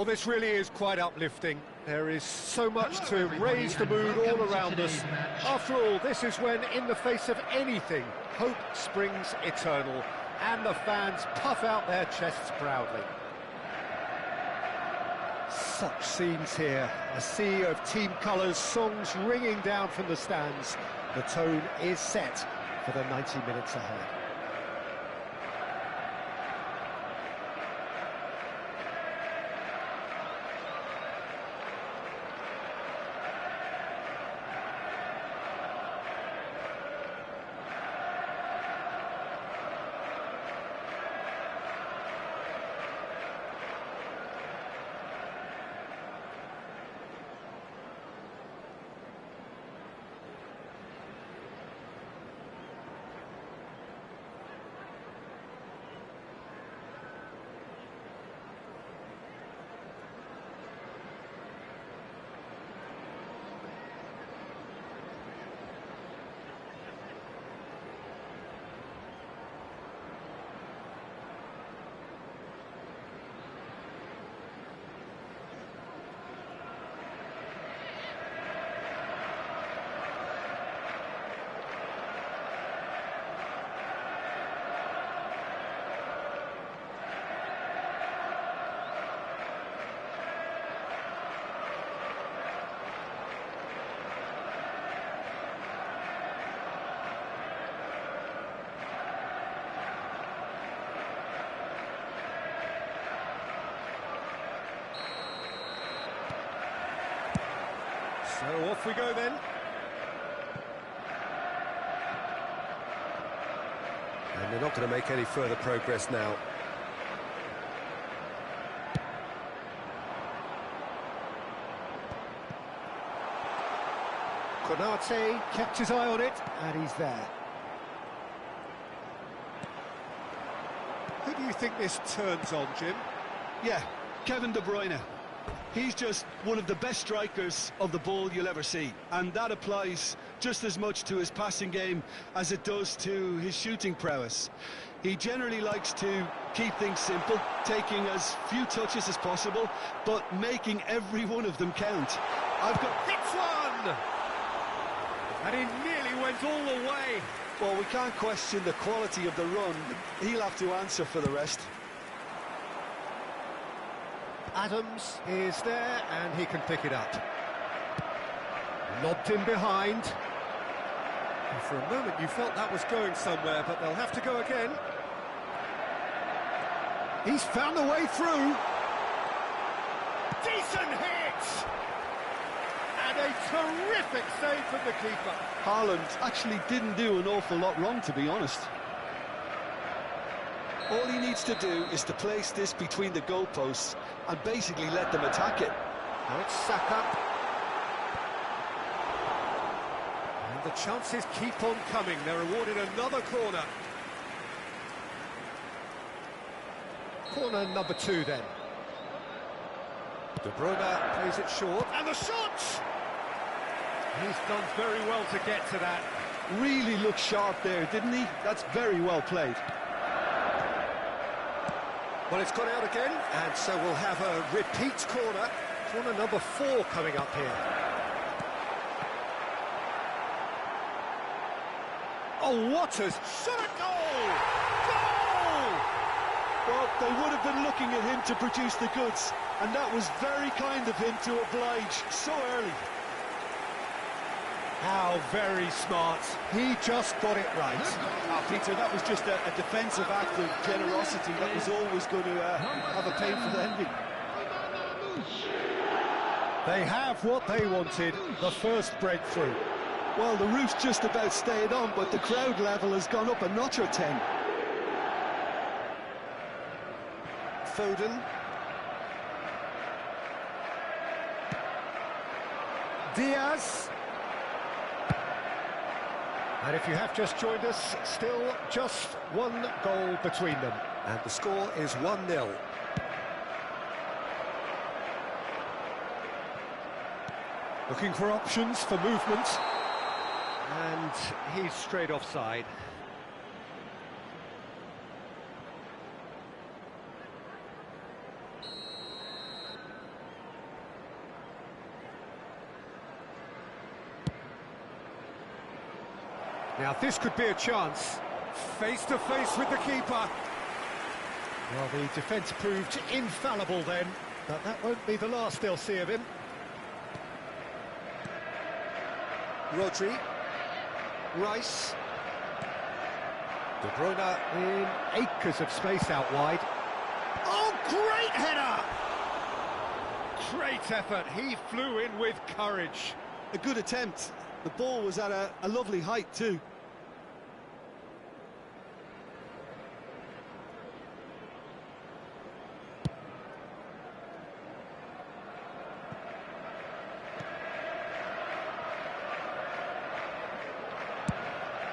Well, this really is quite uplifting. There is so much to raise the mood all around us. After all, this is when, in the face of anything, hope springs eternal, and the fans puff out their chests proudly. Such scenes here, a sea of team colours, songs ringing down from the stands. The tone is set for the 90 minutes ahead. So off we go then. And they're not going to make any further progress now. Konate kept his eye on it, and he's there. Who do you think this turns on, Jim? Yeah, Kevin De Bruyne. He's just one of the best strikers of the ball you'll ever see, and that applies just as much to his passing game as it does to his shooting prowess. He generally likes to keep things simple, taking as few touches as possible, but making every one of them count. Hits one! And he nearly went all the way. Well, we can't question the quality of the run. He'll have to answer for the rest. Adams is there, and he can pick it up. Lobbed in behind. And for a moment you felt that was going somewhere, but they'll have to go again. He's found a way through. Decent hit! And a terrific save from the keeper. Haaland actually didn't do an awful lot wrong, to be honest. All he needs to do is to place this between the goalposts and basically let them attack it. Now it's Saka. And the chances keep on coming. They're awarded another corner. Corner number 2 then. De Bruyne plays it short. And the shot! He's done very well to get to that. Really looked sharp there, didn't he? That's very well played. Well, it's gone out again, and so we'll have a repeat corner. Corner number 4 coming up here. Oh, what a shot! Goal! Goal! Well, they would have been looking at him to produce the goods, and that was very kind of him to oblige so early. How very smart. He just got it right. Peter, that was just a defensive act of generosity that was always going to have a painful ending. They have what they wanted, the first breakthrough. Well, the roof's just about stayed on, but the crowd level has gone up a notch or 10. Foden. Diaz. And if you have just joined us, still just one goal between them. And the score is 1-0. Looking for options for movement. And he's straight offside. Now this could be a chance. Face to face with the keeper. Well, the defence proved infallible then, but that won't be the last they'll see of him. Rodri. Rice. De Bruyne in acres of space out wide. Oh, great header! Great effort. He flew in with courage. A good attempt. The ball was at a lovely height too.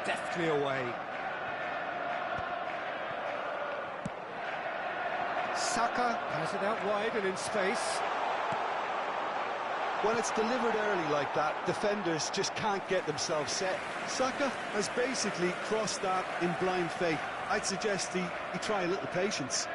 Deftly away. Saka has it out wide and in space. When it's delivered early like that, defenders just can't get themselves set. Saka has basically crossed that in blind faith. I'd suggest he try a little patience.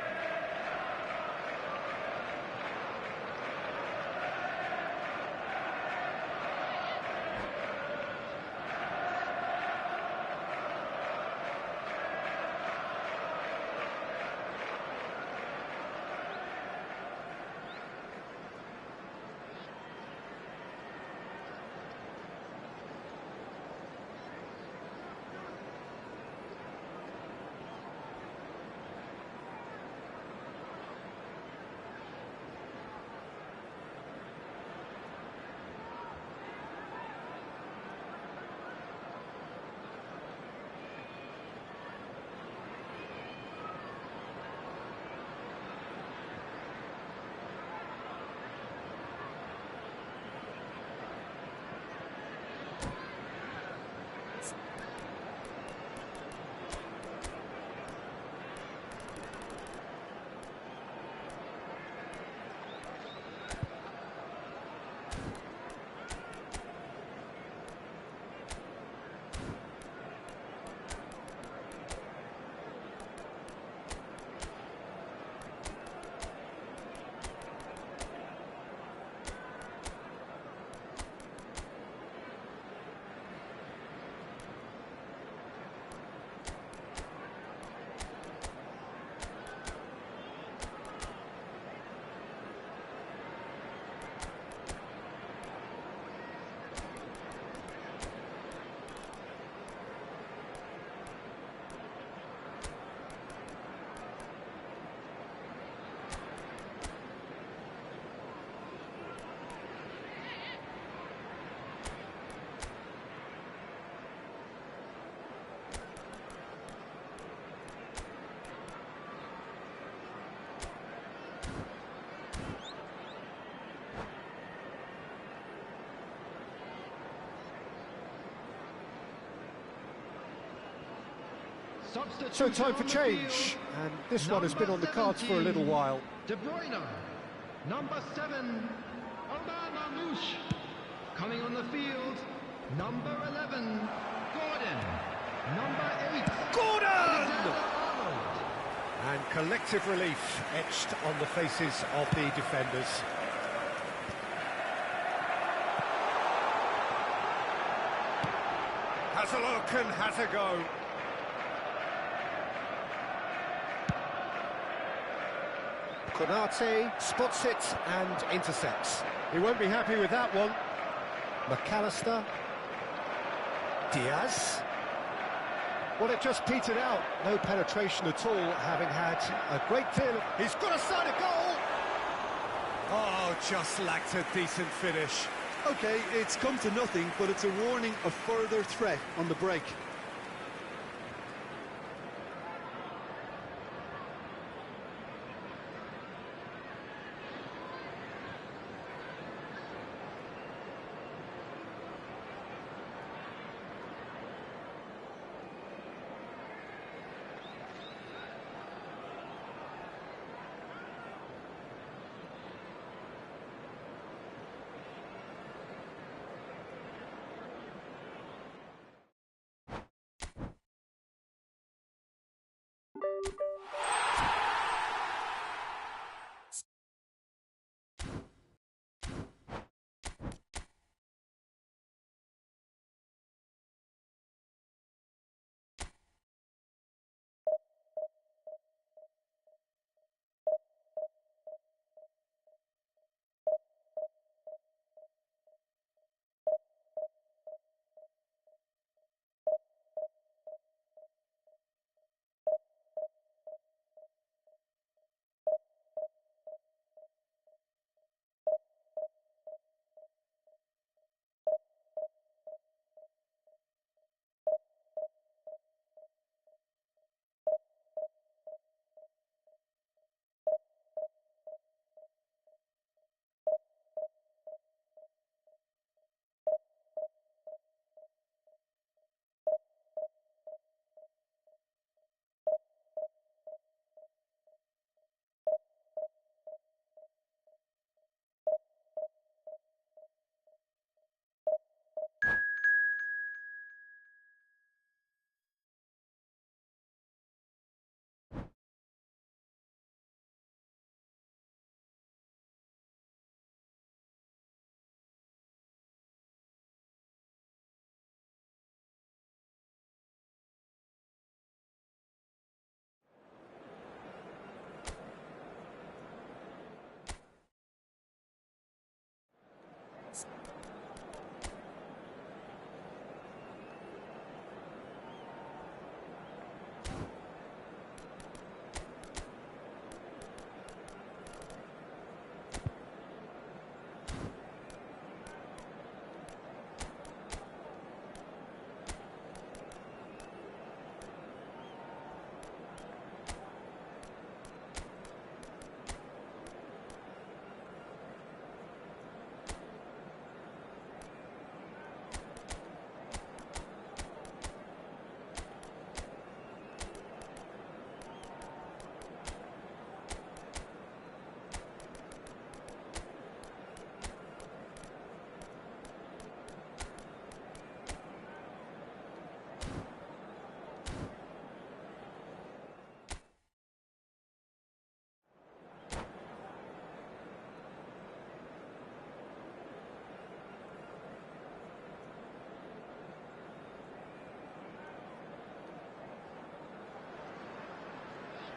So time for change, and this one has been on the cards for a little while. De Bruyne, number 7, Manouche. Coming on the field, number 11, Gordon, number 8, Gordon! And collective relief etched on the faces of the defenders. Has a look and has a go. Konate spots it and intercepts. He won't be happy with that one. McAllister. Diaz. Well, it just petered out. No penetration at all, having had a great deal. He's got a side of goal! Oh, just lacked a decent finish. Okay, it's come to nothing, but it's a warning of further threat on the break.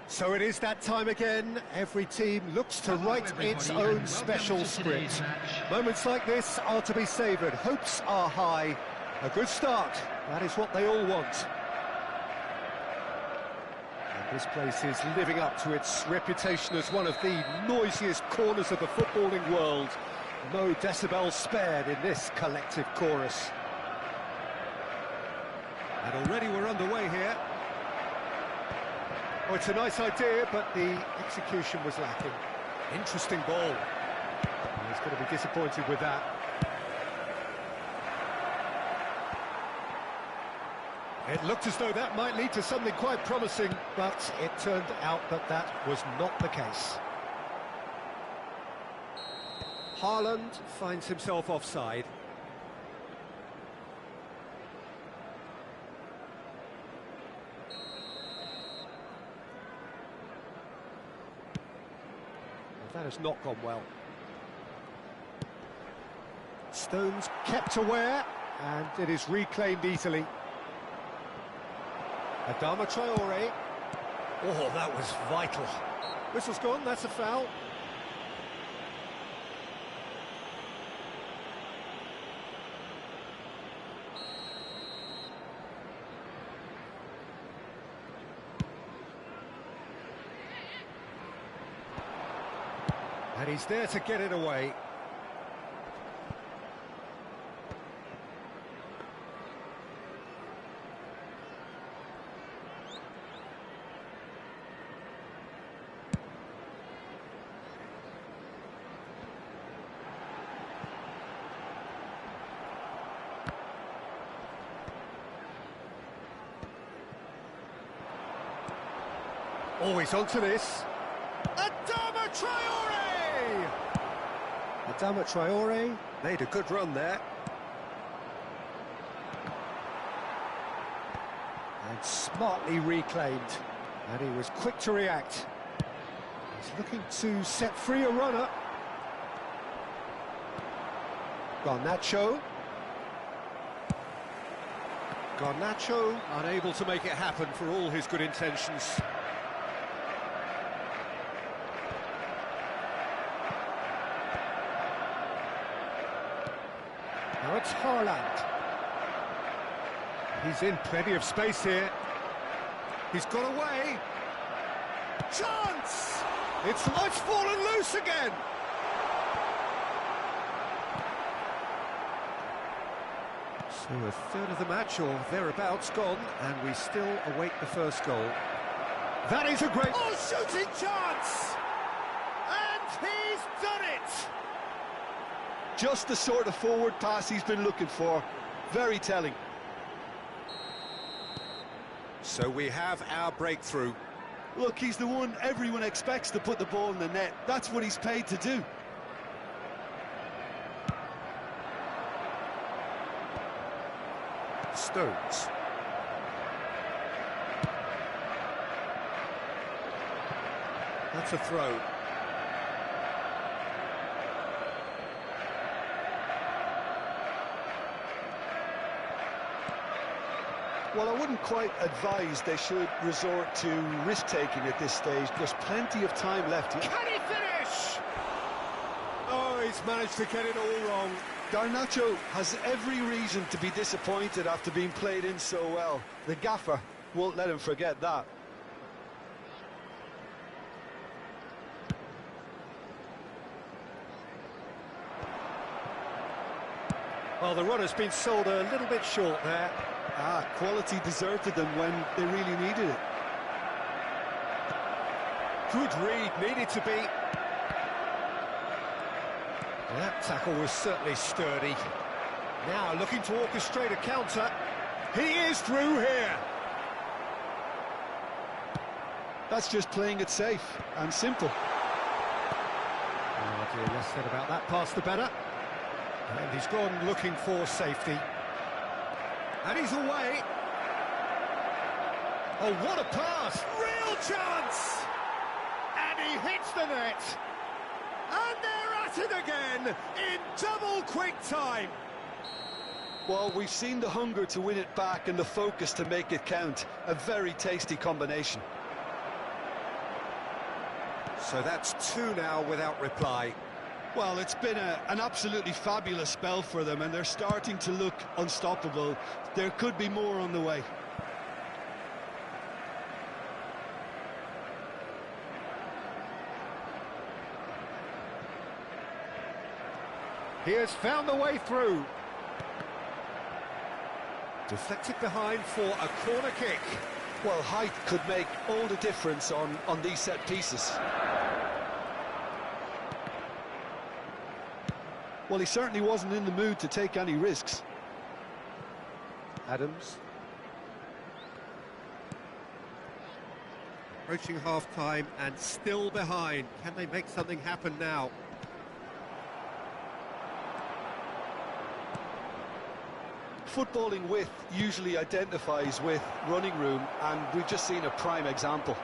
So it is that time again. Every team looks to write its own special script. Moments like this are to be savoured. Hopes are high. A good start. That is what they all want. And this place is living up to its reputation as one of the noisiest corners of the footballing world. No decibels spared in this collective chorus. And already we're underway here. Oh, it's a nice idea, but the execution was lacking. Interesting ball. He's going to be disappointed with that. It looked as though that might lead to something quite promising, but it turned out that that was not the case. Haaland finds himself offside. That has not gone well. Stones kept aware, and it is reclaimed easily. Adama Traore. Oh, that was vital. Whistle's gone, that's a foul. And he's there to get it away. Oh, he's onto this. Adama Traore! Adama Traore made a good run there. And smartly reclaimed. And he was quick to react. He's looking to set free a runner. Garnacho. Garnacho unable to make it happen for all his good intentions. Now it's Haaland. He's in plenty of space here. He's got away. Chance! It's fallen loose again. So a third of the match or thereabouts gone, and we still await the first goal. That is a great... Oh, shooting chance! And he's done it! Just the sort of forward pass he's been looking for. Very telling. So we have our breakthrough. Look, he's the one everyone expects to put the ball in the net. That's what he's paid to do. Stones. That's a throw. Well, I wouldn't quite advise they should resort to risk-taking at this stage. There's plenty of time left. Can he finish? Oh, he's managed to get it all wrong. Garnacho has every reason to be disappointed after being played in so well. The gaffer won't let him forget that. Well, the run has been sold a little bit short there. Quality deserted them when they really needed it. Good read, needed to be. That tackle was certainly sturdy. Now looking to orchestrate a counter. He is through here. That's just playing it safe and simple. Oh dear, less said about that pass the better. And he's gone looking for safety. And he's away. Oh, what a pass! Real chance! And he hits the net. And they're at it again in double quick time. Well, we've seen the hunger to win it back and the focus to make it count. A very tasty combination. So that's two now without reply. Well, it's been an absolutely fabulous spell for them, and they're starting to look unstoppable. There could be more on the way. He has found the way through. Deflected behind for a corner kick. Well, height could make all the difference on these set pieces. Well, he certainly wasn't in the mood to take any risks. Adams. Approaching half-time and still behind. Can they make something happen now? Footballing width usually identifies with running room, and we've just seen a prime example.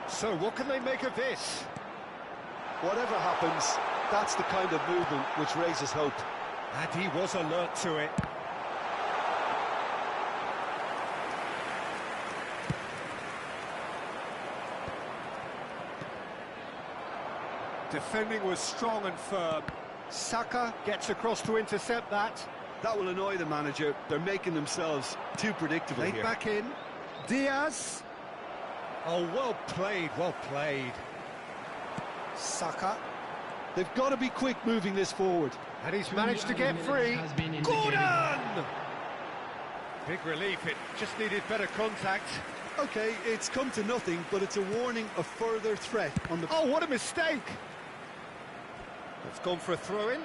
So what can they make of this? Whatever happens, that's the kind of movement which raises hope. And he was alert to it. Defending was strong and firm. Saka gets across to intercept that. That will annoy the manager. They're making themselves too predictable Laid here. back in. Diaz. Oh, well played, well played. Saka. They've got to be quick moving this forward. And he's managed to get free. Gordon! Big relief, it just needed better contact. Okay, it's come to nothing, but it's a warning of further threat on the... Oh, what a mistake! It's gone for a throw-in.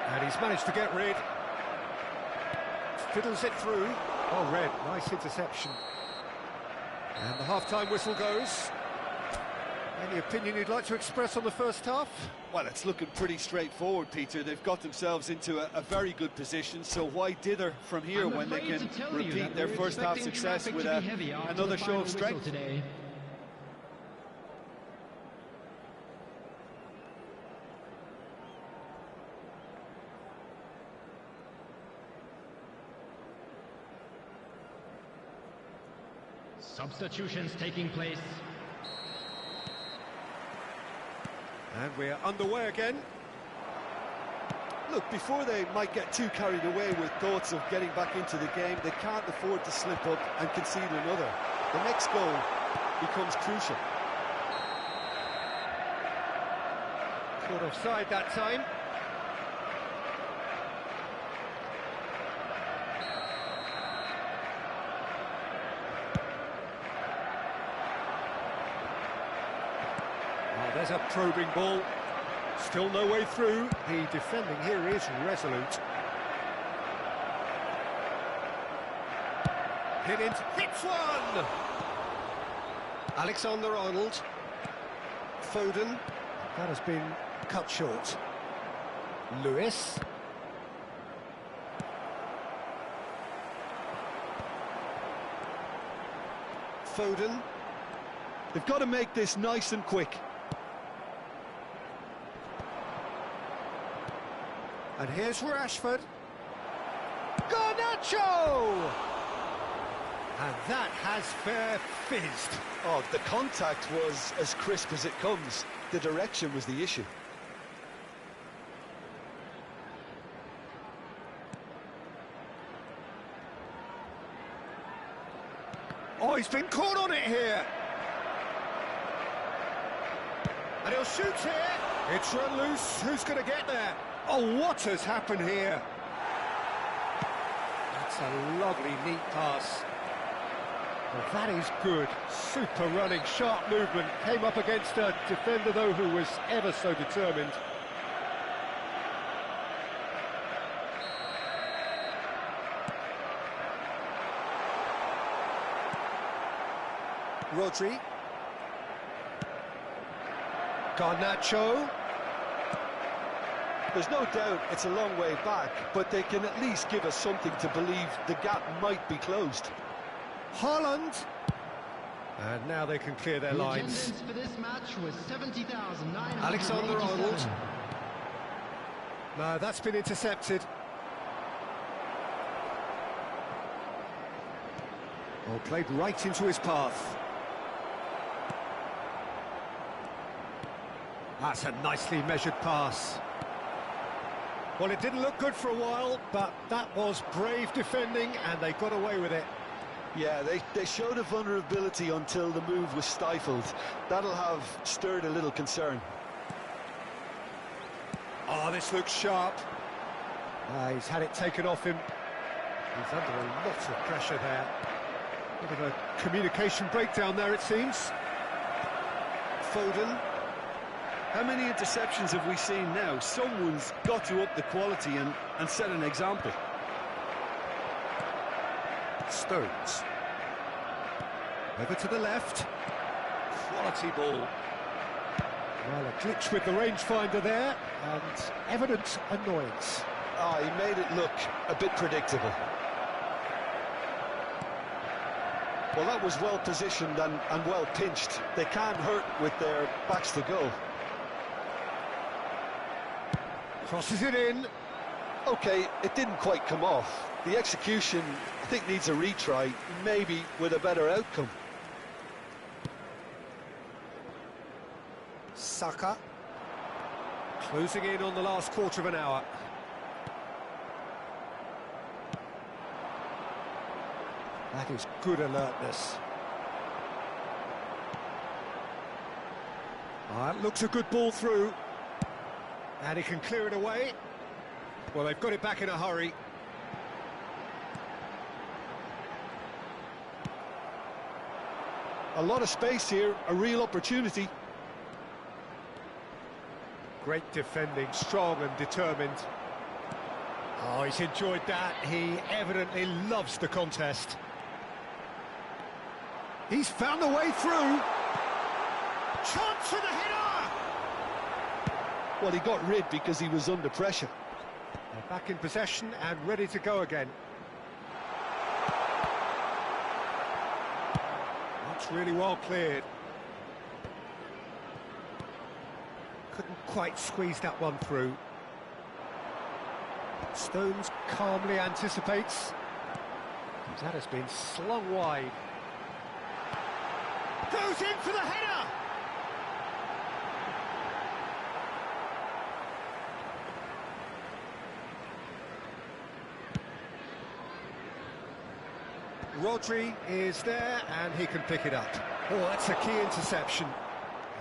And he's managed to get rid. Fiddles it through. Oh, Red, nice interception. And the half-time whistle goes. Any opinion you'd like to express on the first half? Well, it's looking pretty straightforward, Peter. They've got themselves into a very good position, so why dither from here when they can repeat their first half success with another show of strength? Today. Substitutions taking place. And we're underway again. Look, before they might get too carried away with thoughts of getting back into the game, they can't afford to slip up and concede another. The next goal becomes crucial. Caught offside that time. Oh, there's a probing ball. Still no way through. The defending here is resolute. Higgins hits one! Alexander-Arnold. Foden. That has been cut short. Lewis. Foden. They've got to make this nice and quick. And here's Rashford. Garnacho! And that has fair fizzed. Oh, the contact was as crisp as it comes. The direction was the issue. Oh, he's been caught on it here. And he'll shoot here. It's run loose. Who's going to get there? Oh, what has happened here? That's a lovely, neat pass. Well, that is good. Super running, sharp movement. Came up against a defender, though, who was ever so determined. Rodri. Garnacho. There's no doubt it's a long way back, but they can at least give us something to believe the gap might be closed. Haaland. And now they can clear their lines. Attendance for this match was 70,987. Alexander-Arnold. No, that's been intercepted. Oh, played right into his path. That's a nicely measured pass. Well, it didn't look good for a while, but that was brave defending, and they got away with it. Yeah, they showed a vulnerability until the move was stifled. That'll have stirred a little concern. Oh, this looks sharp. He's had it taken off him. He's under a lot of pressure there. Bit of a communication breakdown there, it seems. Foden. How many interceptions have we seen now? Someone's got to up the quality and set an example. Stones. Over to the left. Quality ball. Well, a glitch with the rangefinder there, and evident annoyance. Ah, he made it look a bit predictable. Well, that was well positioned and well pinched. They can't hurt with their backs to goal. Crosses it in. Okay, it didn't quite come off. The execution, I think, needs a retry, maybe with a better outcome. Saka. Closing in on the last quarter of an hour. That is good alertness. That looks a good ball through. And he can clear it away. Well, they've got it back in a hurry. A lot of space here, a real opportunity. Great defending, strong and determined. Oh, he's enjoyed that. He evidently loves the contest. He's found a way through. Chance for the header! Well, he got rid because he was under pressure. They're back in possession and ready to go again. That's really well cleared. Couldn't quite squeeze that one through. Stones calmly anticipates. That has been slung wide. Goes in for the header! Rodri is there and he can pick it up. Oh, that's a key interception.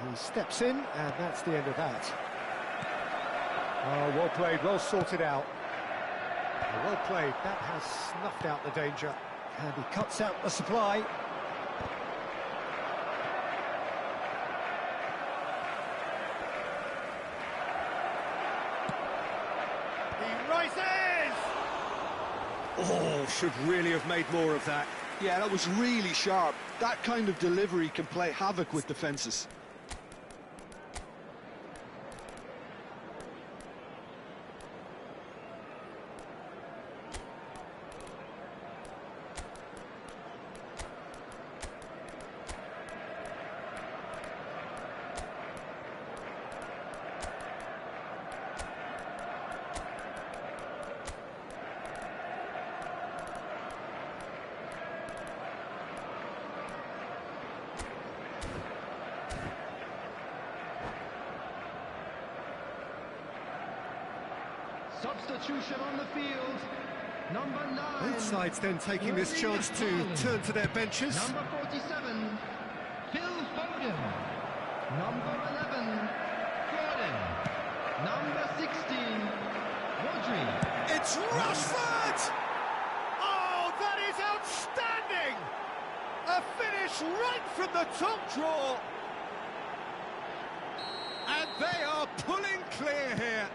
He steps in and that's the end of that. Oh, well played, well sorted out. Oh, well played, that has snuffed out the danger. And he cuts out the supply. He rises! Oh, should really have made more of that. Yeah, that was really sharp. That kind of delivery can play havoc with defences. Substitution on the field. Number 9. Both sides then taking this chance to turn to their benches. Number 47, Phil Foden. Number 11, Gordon. Number 16, Rodri. It's Rashford! Oh, that is outstanding! A finish right from the top draw. And they are pulling clear here.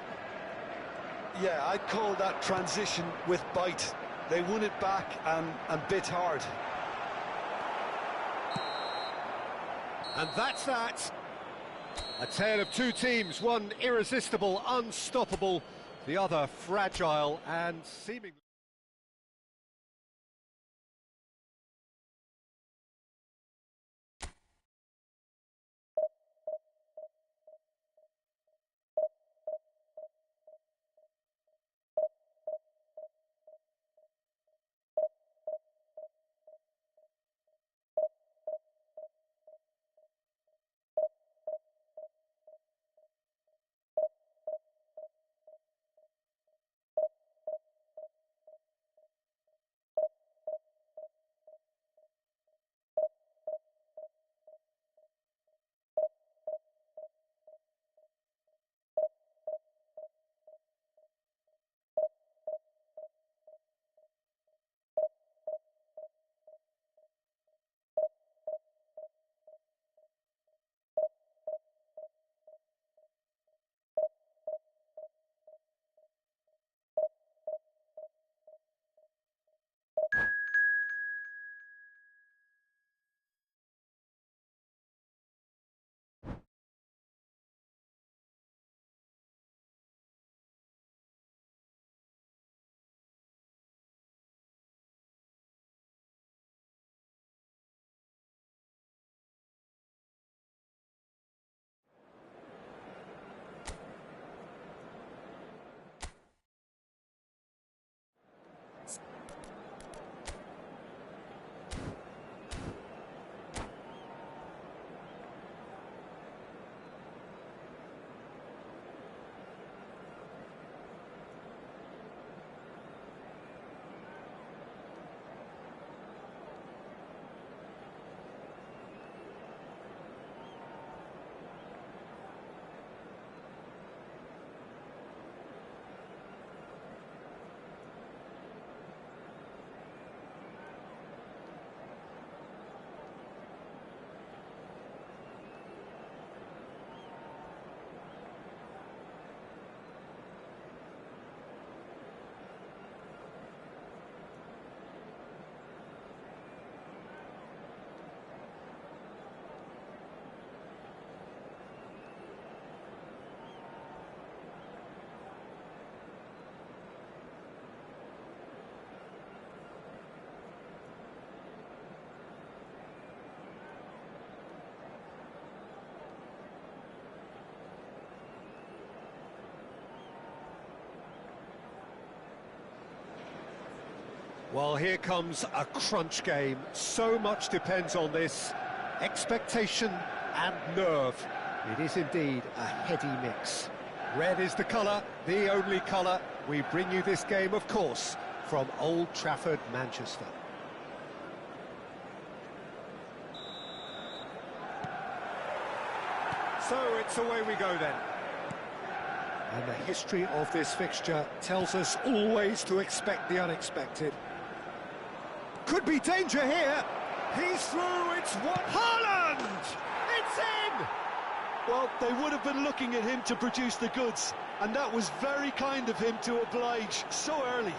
Yeah, I'd call that transition with bite. They won it back and bit hard. And that's that. A tale of two teams, one irresistible, unstoppable, the other fragile and seemingly... Well, here comes a crunch game. So much depends on this. Expectation and nerve. It is indeed a heady mix. Red is the colour, the only colour. We bring you this game, of course, from Old Trafford, Manchester. So it's away we go then. And the history of this fixture tells us always to expect the unexpected. Could be danger here. He's through, it's one. Haaland! It's in! Well, they would have been looking at him to produce the goods, and that was very kind of him to oblige so early.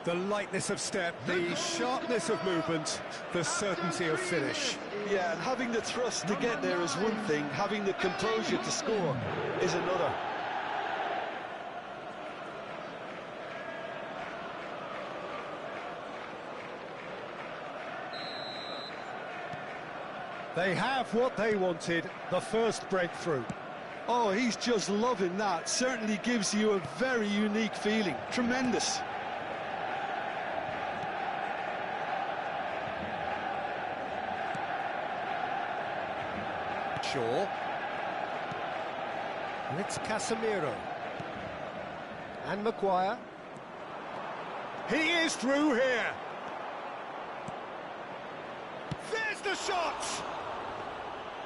The lightness of step, the sharpness of movement, the certainty of finish. Yeah, and having the thrust to get there is one thing, having the composure to score is another. They have what they wanted, the first breakthrough. Oh, he's just loving that. Certainly gives you a very unique feeling. Tremendous. Shaw. And it's Casemiro. And Maguire. He is through here. There's the shot!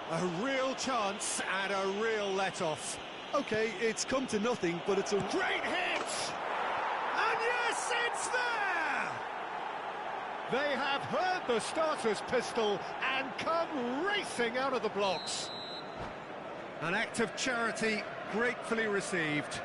A real chance and a real let-off. Okay, it's come to nothing, but it's a Great hit! And yes, it's there! They have heard the starter's pistol and come racing out of the blocks. An act of charity gratefully received.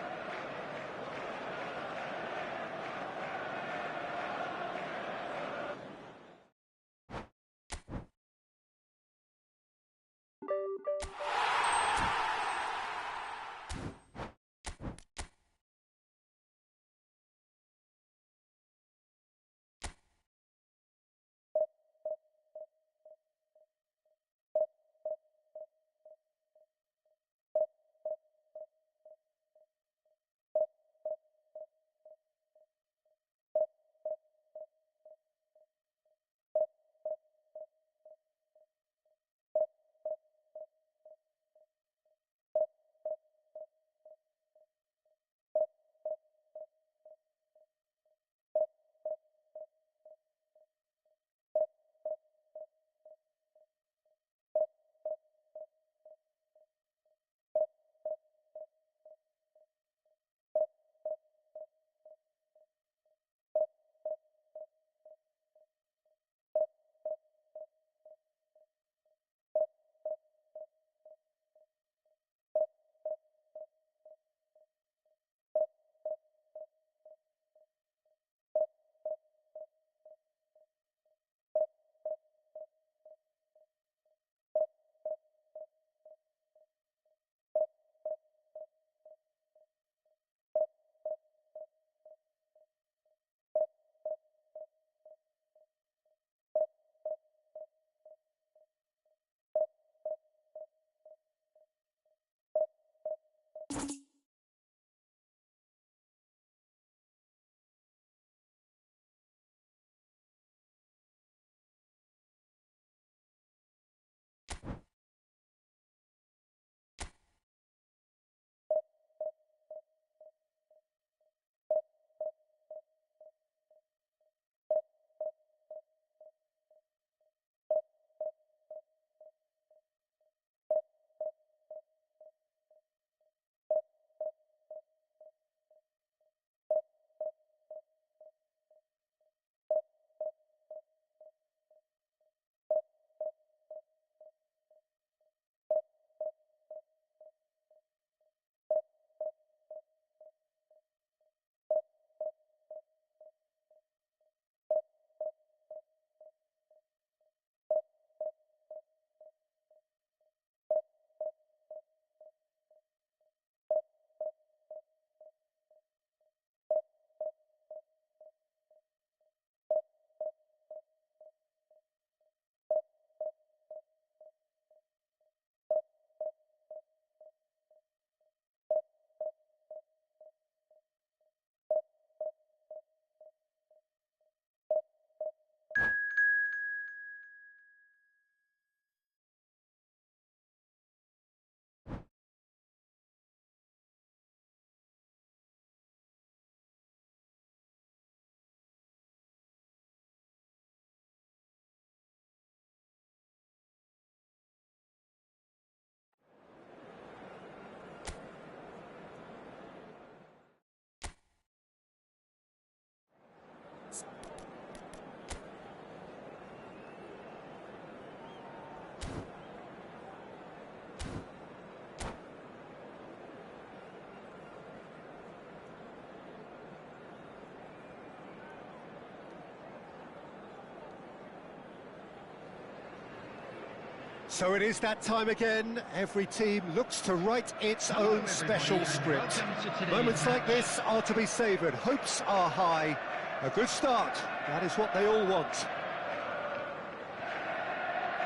So it is that time again. Every team looks to write its own special script. Moments like this are to be savoured. Hopes are high. A good start. That is what they all want.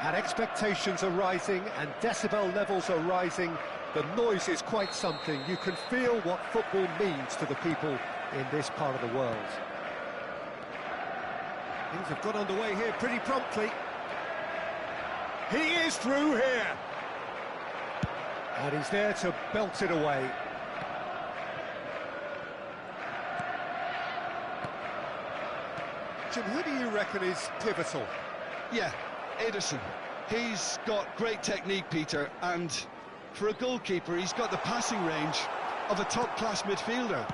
And expectations are rising and decibel levels are rising. The noise is quite something. You can feel what football means to the people in this part of the world. Things have got underway here pretty promptly. He is through here. And he's there to belt it away. Jim, who do you reckon is pivotal? Yeah, Ederson. He's got great technique, Peter, and for a goalkeeper, he's got the passing range of a top-class midfielder.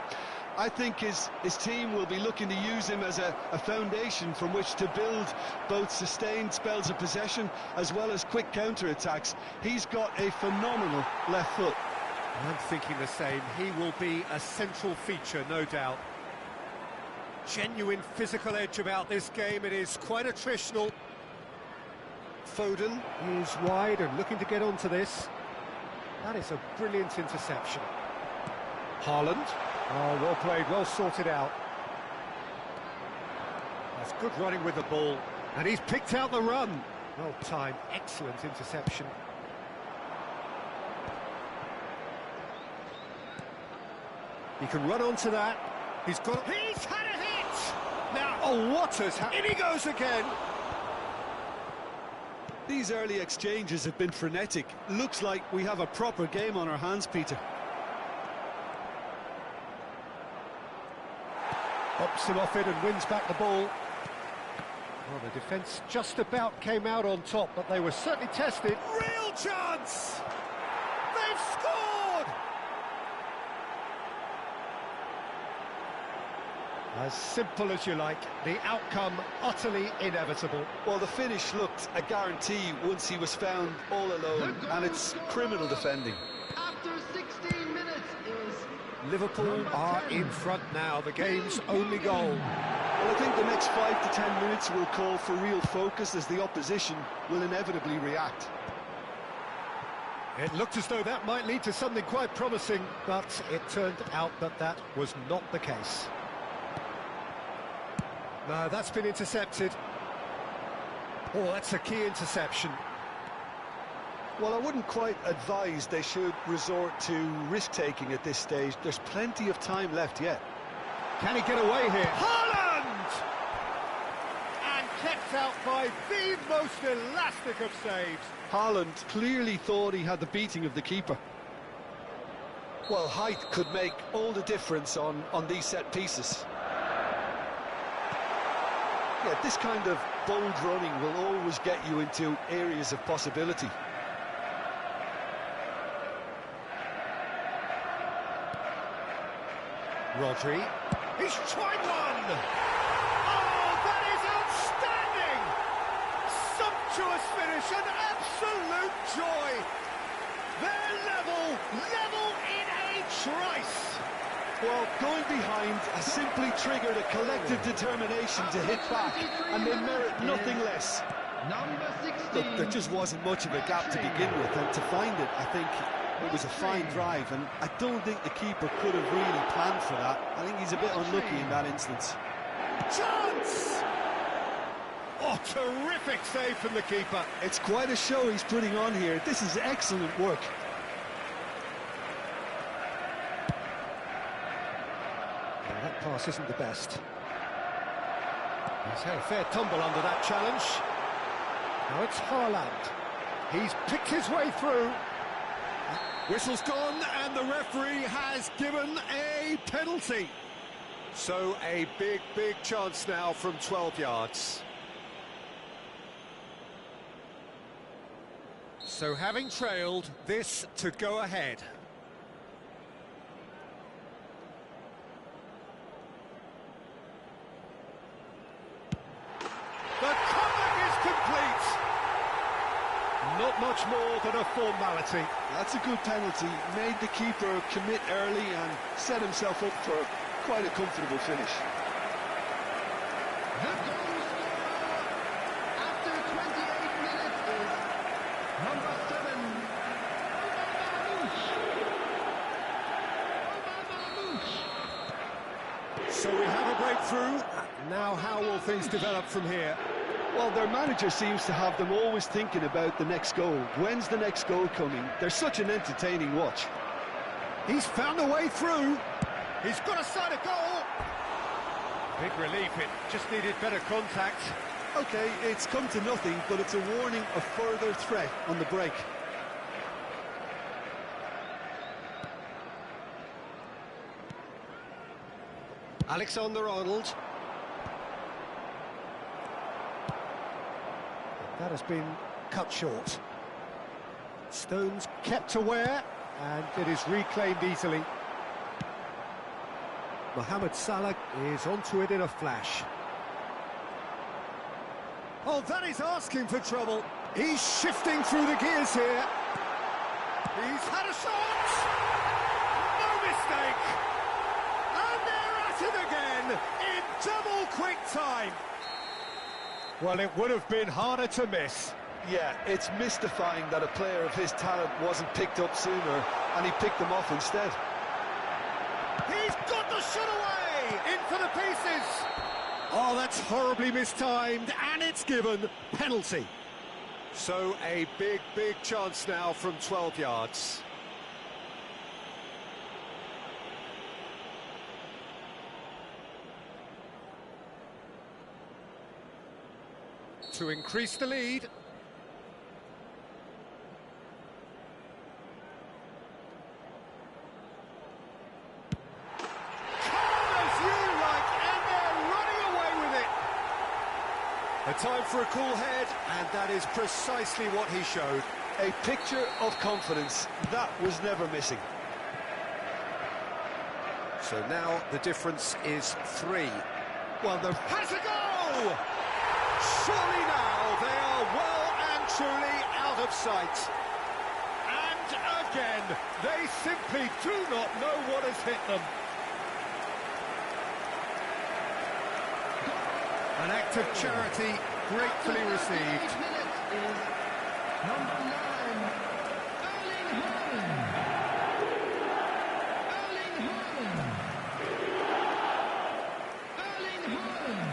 I think his team will be looking to use him as a foundation from which to build both sustained spells of possession as well as quick counter-attacks. He's got a phenomenal left foot. I'm thinking the same. He will be a central feature, no doubt. Genuine physical edge about this game. It is quite attritional. Foden is wide and looking to get onto this. That is a brilliant interception. Haaland. Oh, well played, well sorted out. That's good running with the ball. And he's picked out the run. Well timed, excellent interception. He can run onto that. He's got... He's had a hit! Now, oh, what has happened? In he goes again! These early exchanges have been frenetic. Looks like we have a proper game on our hands, Peter. Hops him off it and wins back the ball. Well, the defence just about came out on top, but they were certainly tested. Real chance! They've scored! As simple as you like, the outcome utterly inevitable. Well, the finish looked a guarantee once he was found all alone, and it's criminal defending. After 16 minutes is Liverpool are in front now, the game's only goal. Well, I think the next 5 to 10 minutes will call for real focus as the opposition will inevitably react. It looked as though that might lead to something quite promising, but it turned out that that was not the case. No, that's been intercepted. Oh, that's a key interception. Well, I wouldn't quite advise they should resort to risk-taking at this stage. There's plenty of time left yet. Can he get away here? Haaland! And kept out by the most elastic of saves. Haaland clearly thought he had the beating of the keeper. Well, height could make all the difference on these set pieces. Yeah, this kind of bold running will always get you into areas of possibility. Rodri, he's tried one! Oh, that is outstanding! Sumptuous finish, an absolute joy! They're level in a trice! Well, going behind has simply triggered a collective determination to hit back, and they merit nothing less. number 16. Look, there just wasn't much of a gap to begin with, and to find it, I think it was a fine drive, and I don't think the keeper could have really planned for that. I think he's a bit unlucky in that instance. Chance! Oh, terrific save from the keeper. It's quite a show he's putting on here. This is excellent work. Yeah, that pass isn't the best. He's had a fair tumble under that challenge. Now it's Haaland. He's picked his way through. Whistle's gone and the referee has given a penalty. So a big chance now from 12 yards. So having trailed, this to go ahead. The comeback is complete. Not much more than a formality. That's a good penalty. Made the keeper commit early and set himself up for quite a comfortable finish. The goal scorer after 28 minutes is through. Now how will things develop from here? Well, their manager seems to have them always thinking about the next goal. When's the next goal coming? They're such an entertaining watch. He's found a way through. He's got a side of goal. Big relief, it just needed better contact. Okay, it's come to nothing, but it's a warning of further threat on the break. Alexander-Arnold. That has been cut short. Stones kept aware, and it is reclaimed easily. Mohamed Salah is onto it in a flash. Oh, that is asking for trouble. He's shifting through the gears here. He's had a shot! No mistake! And they're at it again in double quick time. Well, it would have been harder to miss. Yeah, it's mystifying that a player of his talent wasn't picked up sooner, and he picked them off instead. He's got the shot away! In for the pieces! Oh, that's horribly mistimed, and it's given. Penalty. So a big, big chance now from 12 yards. To increase the lead. A time for a cool head, and that is precisely what he showed. A picture of confidence, that was never missing. So now the difference is 3. Well, the has a go! Surely now they are well and truly out of sight. And again, they simply do not know what has hit them. An act of charity gratefully received. Number 9, Erling Haaland. Erling Haaland. Erling Haaland.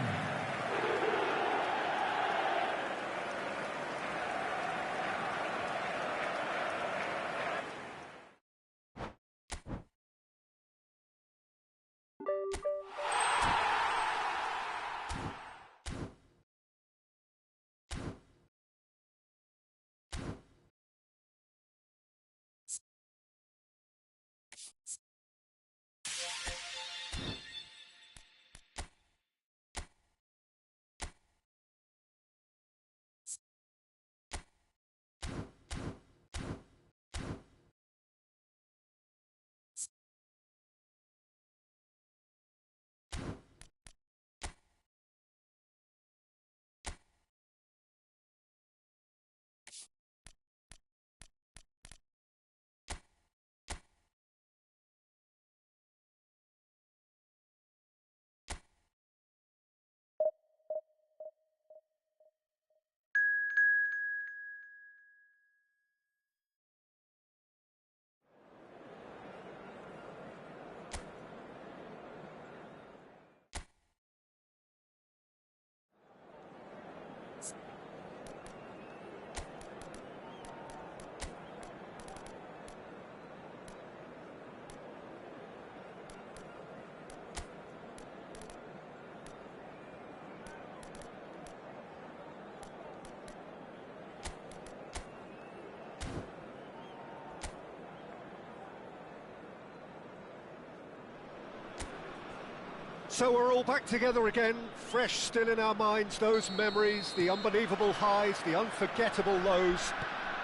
So we're all back together again, fresh still in our minds, those memories, the unbelievable highs, the unforgettable lows.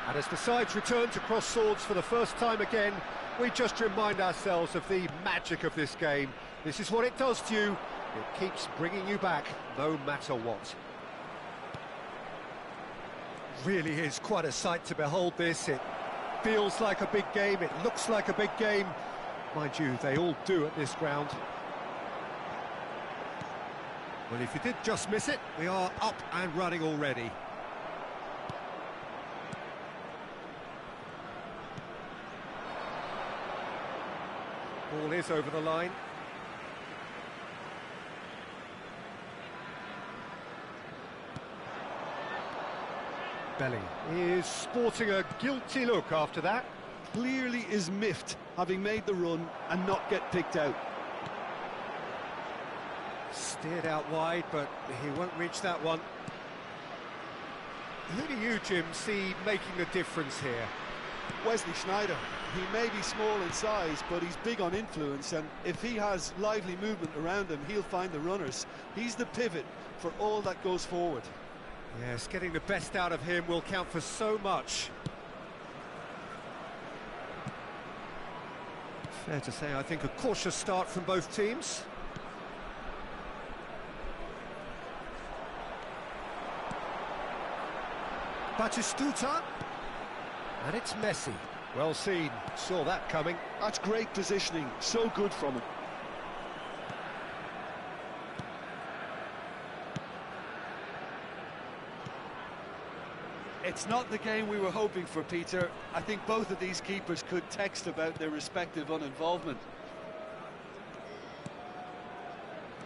And as the sides return to cross swords for the first time again, we just remind ourselves of the magic of this game. This is what it does to you. It keeps bringing you back, no matter what. Really is quite a sight to behold this. It feels like a big game, it looks like a big game. Mind you, they all do at this ground. Well, if you did just miss it, we are up and running already. Ball is over the line. belly. He is sporting a guilty look after that. Clearly is miffed, having made the run and not get picked out. Steered out wide, but he won't reach that one. Who do you, Jim, see making the difference here? Wesley Sneijder. He may be small in size, but he's big on influence, and if he has lively movement around him, he'll find the runners. He's the pivot for all that goes forward. Yes, getting the best out of him will count for so much. Fair to say, I think a cautious start from both teams. Batistuta, and it's Messi. Well seen, saw that coming. That's great positioning, so good from him. It's not the game we were hoping for, Peter. I think both of these keepers could text about their respective uninvolvement.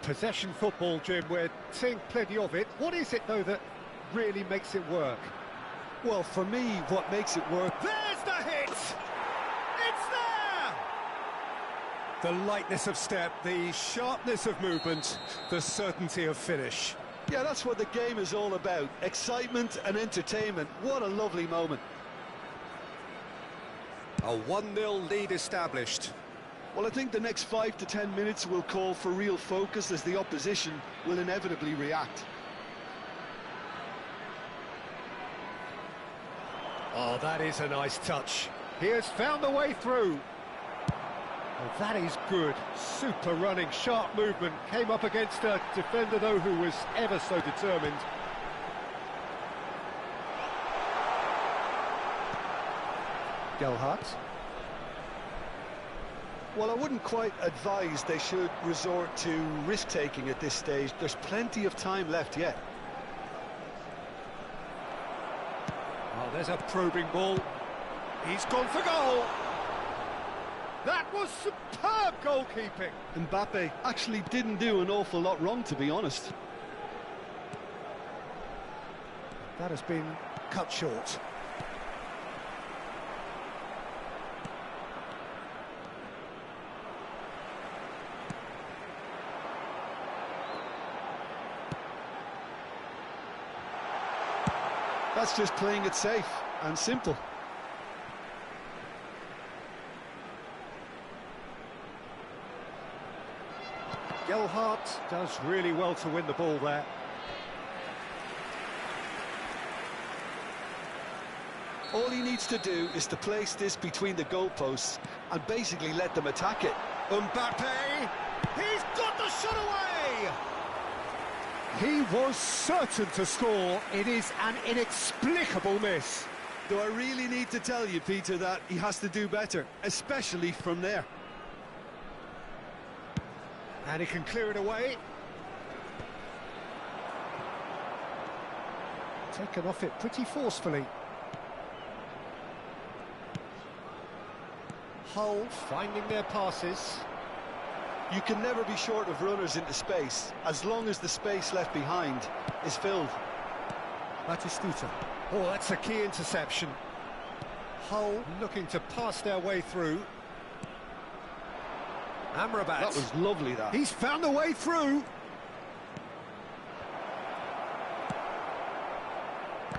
Possession football, Jim, we're seeing plenty of it. What is it, though, that really makes it work? Well, for me, what makes it work... There's the hit! It's there! The lightness of step, the sharpness of movement, the certainty of finish. Yeah, that's what the game is all about. Excitement and entertainment. What a lovely moment. A 1-0 lead established. Well, I think the next 5 to 10 minutes will call for real focus as the opposition will inevitably react. Oh, that is a nice touch. He has found the way through. Oh, that is good. Super running, sharp movement. Came up against a defender, though, who was ever so determined. Gelhardt. Well, I wouldn't quite advise they should resort to risk-taking at this stage. There's plenty of time left yet. Oh, there's a probing ball. He's gone for goal. That was superb goalkeeping. Mbappe actually didn't do an awful lot wrong, to be honest. That has been cut short. That's just playing it safe and simple. Gelhardt does really well to win the ball there. All he needs to do is to place this between the goalposts and basically let them attack it. Mbappe, he's got the shot away! He was certain to score. It is an inexplicable miss. Do I really need to tell you, Peter, that he has to do better, especially from there? And he can clear it away. Taken off it pretty forcefully. Hull finding their passes. You can never be short of runners into space, as long as the space left behind is filled. Batistuta. Oh, that's a key interception. Hull looking to pass their way through. Amrabat. That was lovely, that. He's found a way through.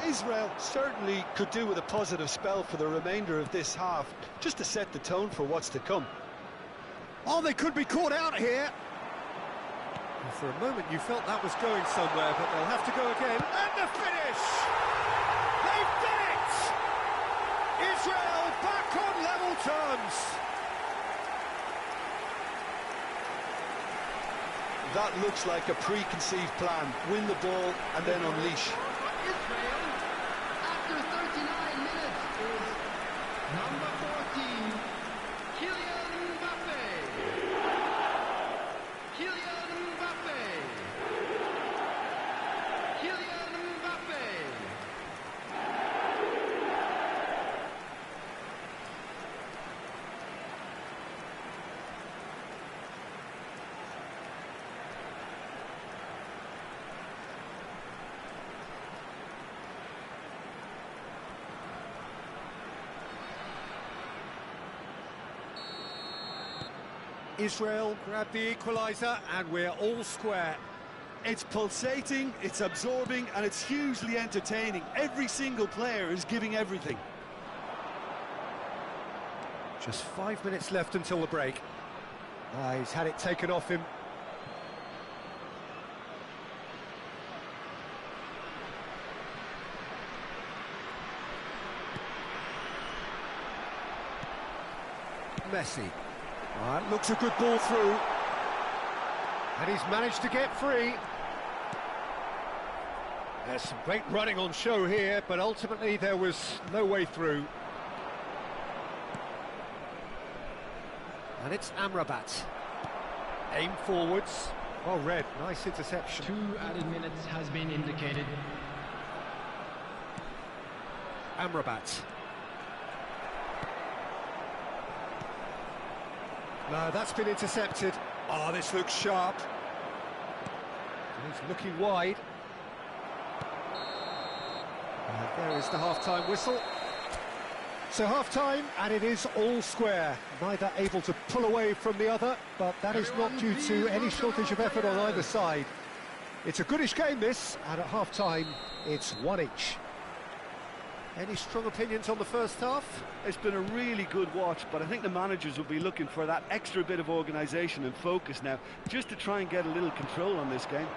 Israel certainly could do with a positive spell for the remainder of this half, just to set the tone for what's to come. Oh, they could be caught out here. And for a moment you felt that was going somewhere, but they'll have to go again. And the finish! They've done it! Israel back on level terms. That looks like a preconceived plan. Win the ball and then unleash. Israel, after 39 minutes, is number 14, Kylian Mbappe. Kylian Mbappe. Kylian Mbappe. Israel grabbed the equaliser, and we're all square. It's pulsating, it's absorbing, and it's hugely entertaining. Every single player is giving everything. Just 5 minutes left until the break. He's had it taken off him. Messi. Looks a good ball through. And he's managed to get free. There's some great running on show here, but ultimately there was no way through. And it's Amrabat. Aim forwards. Well read, nice interception. 2 added minutes has been indicated. Amrabat. No, that's been intercepted. Oh, this looks sharp. He's looking wide. And there is the half-time whistle. So half-time, and it is all square. Neither able to pull away from the other, but that is not due to any shortage of effort on either side. It's a goodish game, this, and at half-time, it's one each. Any strong opinions on the first half? It's been a really good watch, but I think the managers will be looking for that extra bit of organisation and focus now, just to try and get a little control on this game.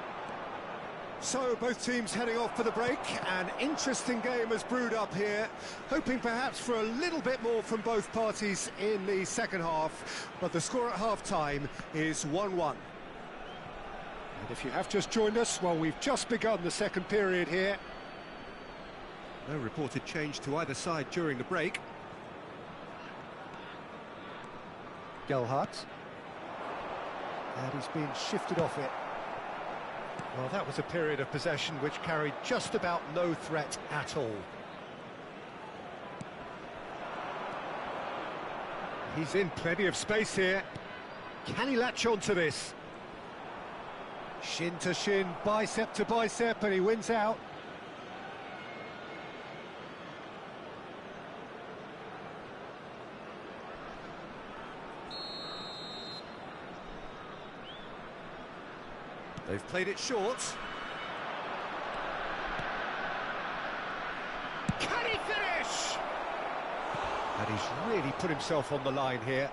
So both teams heading off for the break. An interesting game has brewed up here, hoping perhaps for a little bit more from both parties in the second half, but the score at half-time is 1-1. And if you have just joined us, well, we've just begun the second period here. No reported change to either side during the break. Gelhardt. And he's been shifted off it. Well, that was a period of possession which carried just about no threat at all. He's in plenty of space here. Can he latch on to this? Shin to shin, bicep to bicep, and he wins out. They've played it short. Can he finish? And he's really put himself on the line here.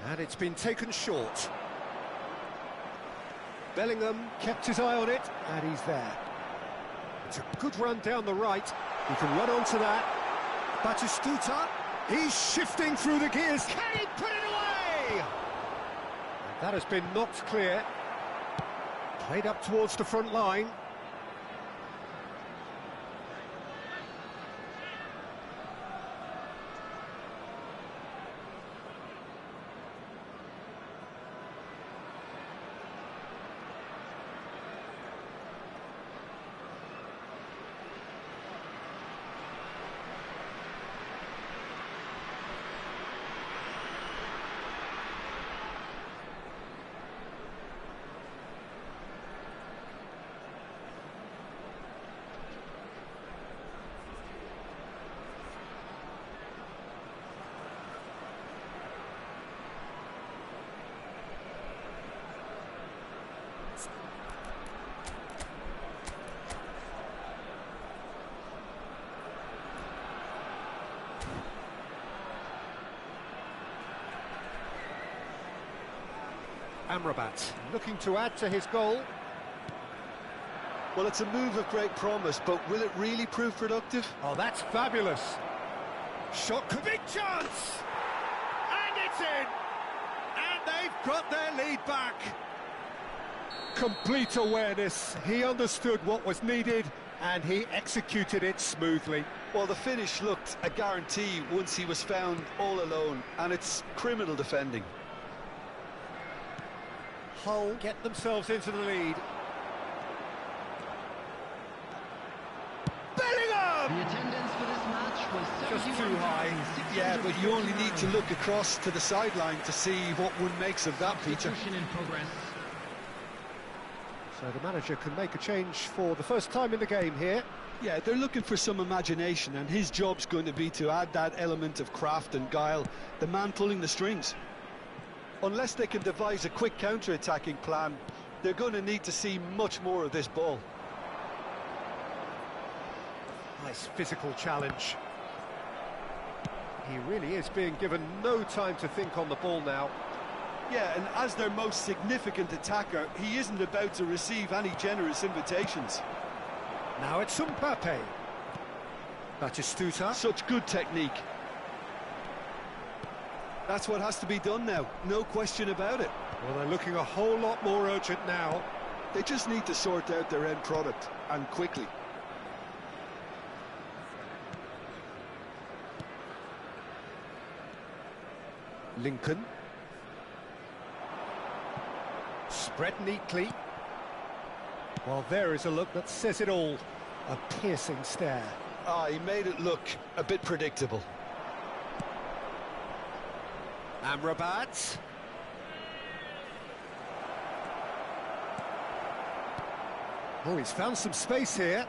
And it's been taken short. Bellingham kept his eye on it, and he's there. It's a good run down the right. He can run onto that. Batistuta, he's shifting through the gears. Can he put it away? And that has been knocked clear. Played up towards the front line. Amrabat looking to add to his goal. Well, it's a move of great promise, but will it really prove productive? Oh, that's fabulous. Shot, big chance! And it's in! And they've got their lead back. Complete awareness. He understood what was needed, and he executed it smoothly. Well, the finish looked a guarantee once he was found all alone, and it's criminal defending. Hull get themselves into the lead. Bellingham! The attendance for this match was Just too high. Yeah, but you only need to look across to the sideline to see what one makes of that, Peter. Substitution in progress. So So the manager can make a change for the first time in the game here. Yeah, they're looking for some imagination, and his job's going to be to add that element of craft and guile, the man pulling the strings. Unless they can devise a quick counter-attacking plan, they're going to need to see much more of this ball. Nice physical challenge. He really is being given no time to think on the ball now. Yeah, and as their most significant attacker, he isn't about to receive any generous invitations. Now it's Mbappe. Batistuta. Such good technique. That's what has to be done now, no question about it. Well, they're looking a whole lot more urgent now. They just need to sort out their end product, and quickly. Lincoln. Spread neatly. Well, there is a look that says it all. A piercing stare. Ah, he made it look a bit predictable. Amrabat. Oh, he's found some space here.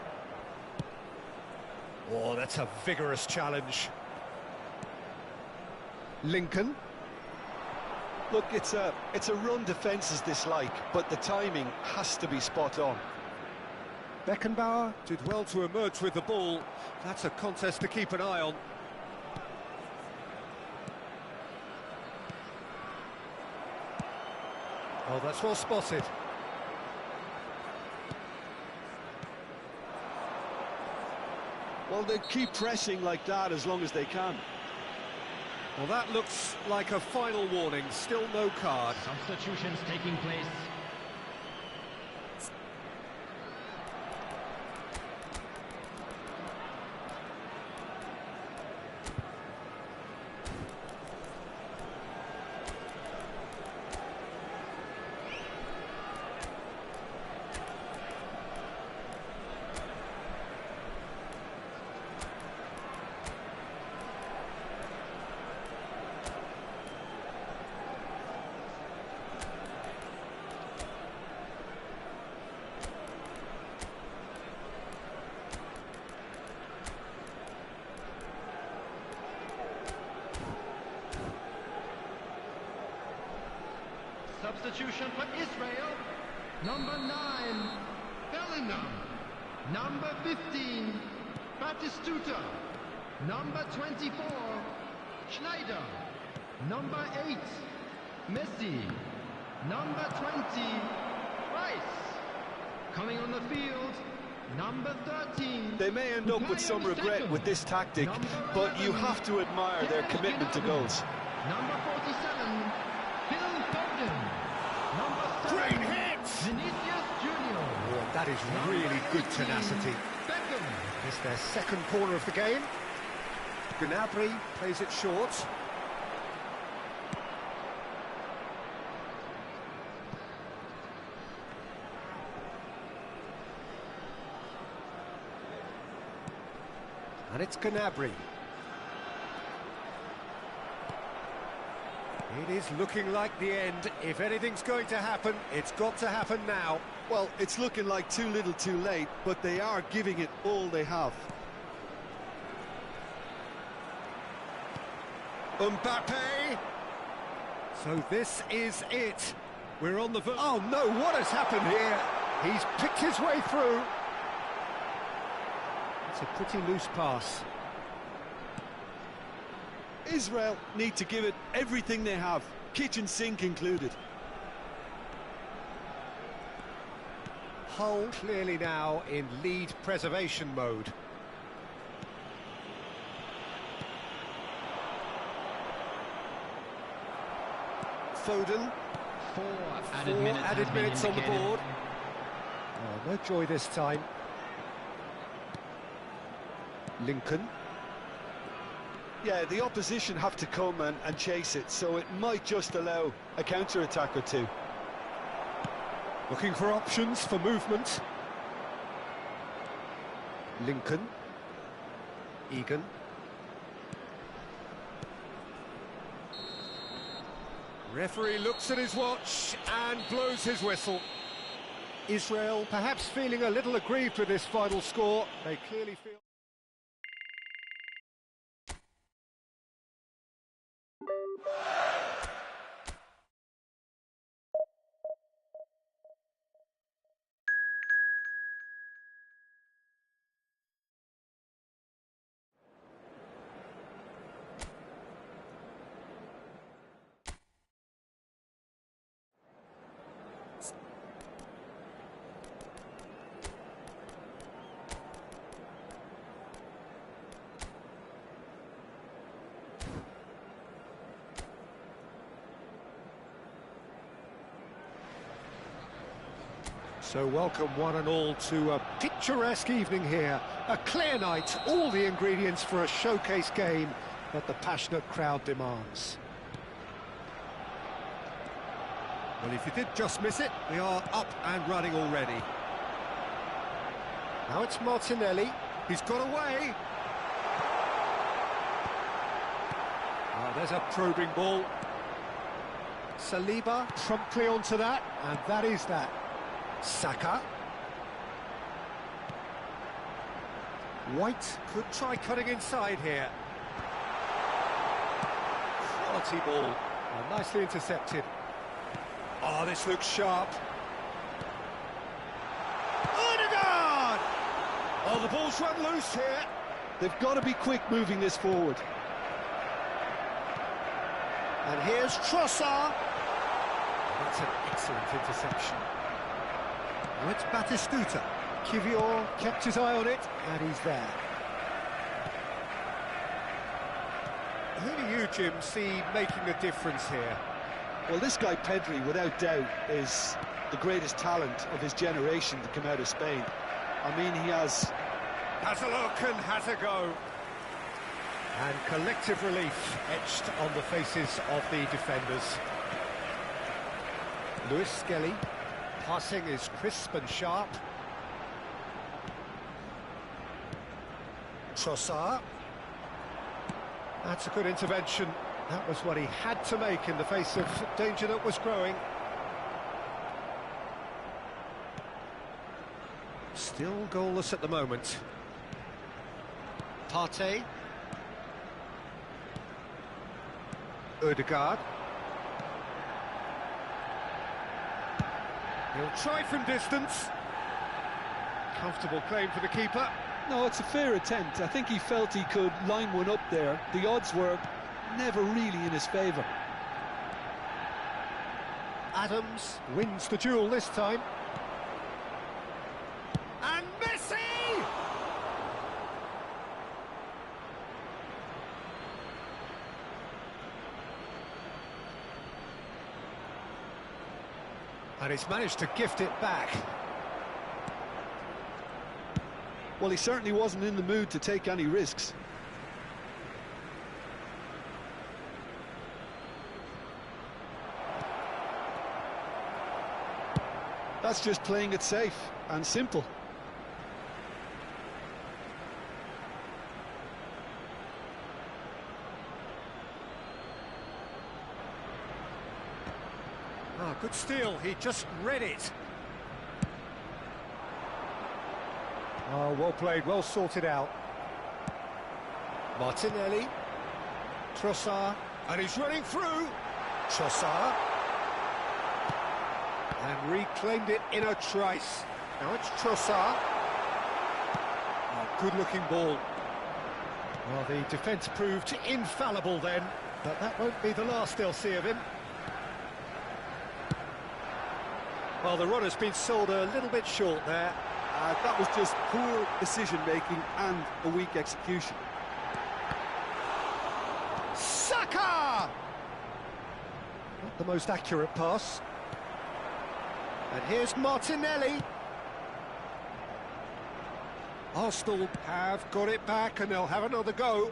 Oh, that's a vigorous challenge. Lincoln. Look, it's a run defences dislike, but the timing has to be spot on. Beckenbauer did well to emerge with the ball. That's a contest to keep an eye on. Oh, that's well spotted. Well, they keep pressing like that as long as they can. Well, that looks like a final warning. Still no card. Substitutions taking place. Substitution for Israel. Number 9, Bellingham. Number 15, Batistuta. Number 24, Schneider. Number 8, Messi. Number 20, Rice. Coming on the field, number 13. They may end up with some regret with this tactic, but you have to admire their commitment to goals. Number 47, Phil Foden. Number 7, Great hit! Vinicius Junior. Oh, that is really good tenacity. Beckham. It's their second corner of the game. Gnabry plays it short. And it's Gnabry. It is looking like the end. If anything's going to happen, it's got to happen now. Well, it's looking like too little too late, but they are giving it all they have. Mbappe. So this is it. We're on the verge. Oh no, what has happened here? He's picked his way through. It's a pretty loose pass. Israel need to give it everything they have, kitchen sink included. Hull clearly now in lead preservation mode. Foden. Four Four added minutes on the board. Oh, no joy this time. Lincoln. Yeah, the opposition have to come and chase it, so it might just allow a counter-attack or two. Looking for options for movement. Lincoln. Egan. Referee looks at his watch and blows his whistle. Israel perhaps feeling a little aggrieved with this final score. They clearly feel... So welcome one and all to a picturesque evening here. A clear night, all the ingredients for a showcase game that the passionate crowd demands. Well, if you did just miss it, we are up and running already. Now it's Martinelli. He's got away. Oh, there's a probing ball. Saliba promptly onto that, and that is that. Saka. White could try cutting inside here. Quality ball. Oh, nicely intercepted. Oh, this looks sharp. Odegaard! Oh, the ball's run loose here. They've got to be quick moving this forward. And here's Trossard. That's an excellent interception. Now it's Batistuta. Kivior kept his eye on it, and he's there. Who do you, Jim, see making a difference here? Well, this guy Pedri, without doubt, is the greatest talent of his generation to come out of Spain. I mean, he has a look and has a go. And collective relief etched on the faces of the defenders. Lewis Skelly. Passing is crisp and sharp. Trossard. That's a good intervention. That was what he had to make in the face of danger that was growing. Still goalless at the moment. Partey. Odegaard. He'll try from distance. Comfortable claim for the keeper. No, it's a fair attempt. I think he felt he could line one up there. The odds were never really in his favour. Adams wins the duel this time. And Messi! And he's managed to gift it back. Well, he certainly wasn't in the mood to take any risks. That's just playing it safe and simple. Ah, good steal, he just read it. Oh, well played, well sorted out. Martinelli. Trossard. And he's running through. Trossard. And reclaimed it in a trice. Now it's Trossard. Oh, good-looking ball. Well, the defence proved infallible then, but that won't be the last they'll see of him. Well, the runner's been sold a little bit short there. That was just poor decision-making and a weak execution. Saka! Not the most accurate pass. And here's Martinelli. Arsenal have got it back and they'll have another go.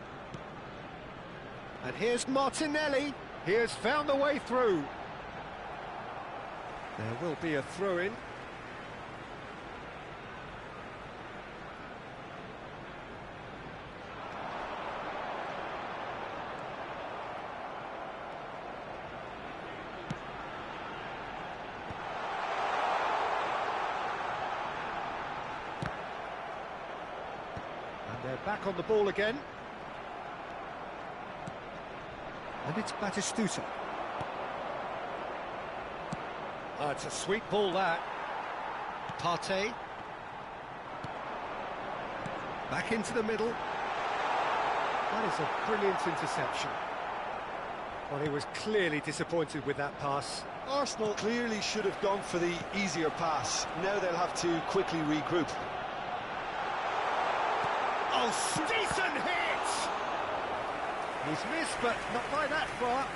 And here's Martinelli. He has found the way through. There will be a throw-in. back on the ball again. And it's Batistuta. Oh, it's a sweet ball, that. Partey. Back into the middle. That is a brilliant interception. Well, he was clearly disappointed with that pass. Arsenal clearly should have gone for the easier pass. Now they'll have to quickly regroup. Oh, decent hit! He's missed, but not by that far.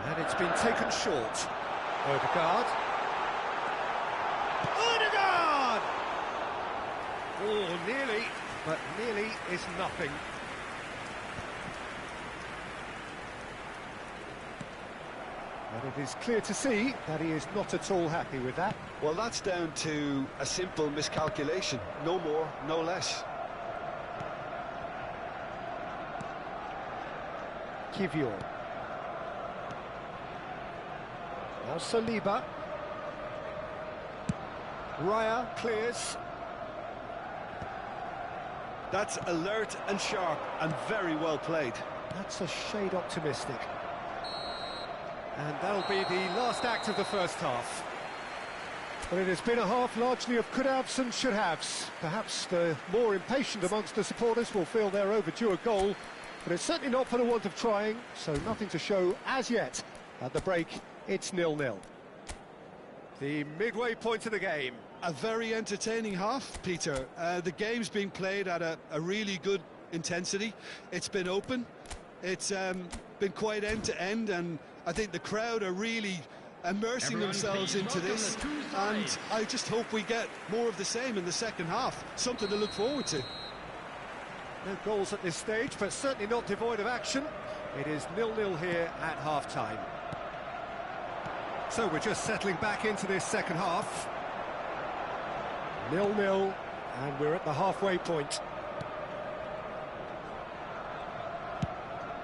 And it's been taken short. Odegaard. Odegaard! Oh, nearly, but nearly is nothing. And it is clear to see that he is not at all happy with that. Well, that's down to a simple miscalculation. No more, no less. Kivior. Now Saliba. Raya clears. That's alert and sharp and very well played. That's a shade optimistic. And that'll be the last act of the first half. But it has been a half largely of could-haves and should-haves. Perhaps the more impatient amongst the supporters will feel they're overdue a goal, but it's certainly not for the want of trying, so nothing to show as yet. At the break, it's 0-0. The midway point of the game. A very entertaining half, Peter. The game's been played at a really good intensity. It's been open. It's been quite end-to-end, and I think the crowd are really immersing themselves into this, and I just hope we get more of the same in the second half. Something to look forward to. No goals at this stage, but certainly not devoid of action. It is 0-0 here at half-time. So we're just settling back into this second half. 0-0, and we're at the halfway point.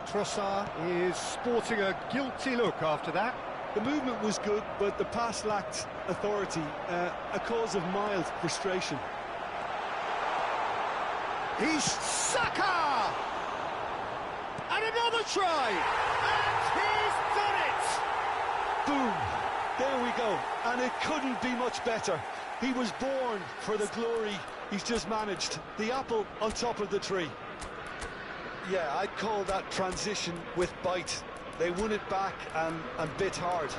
Trossard is sporting a guilty look after that. The movement was good, but the pass lacked authority, a cause of mild frustration. He's Saka! And another try! And he's done it! Boom! There we go. And it couldn't be much better. He was born for the glory he's just managed. The apple on top of the tree. Yeah, I'd call that transition with bite. They won it back and bit hard.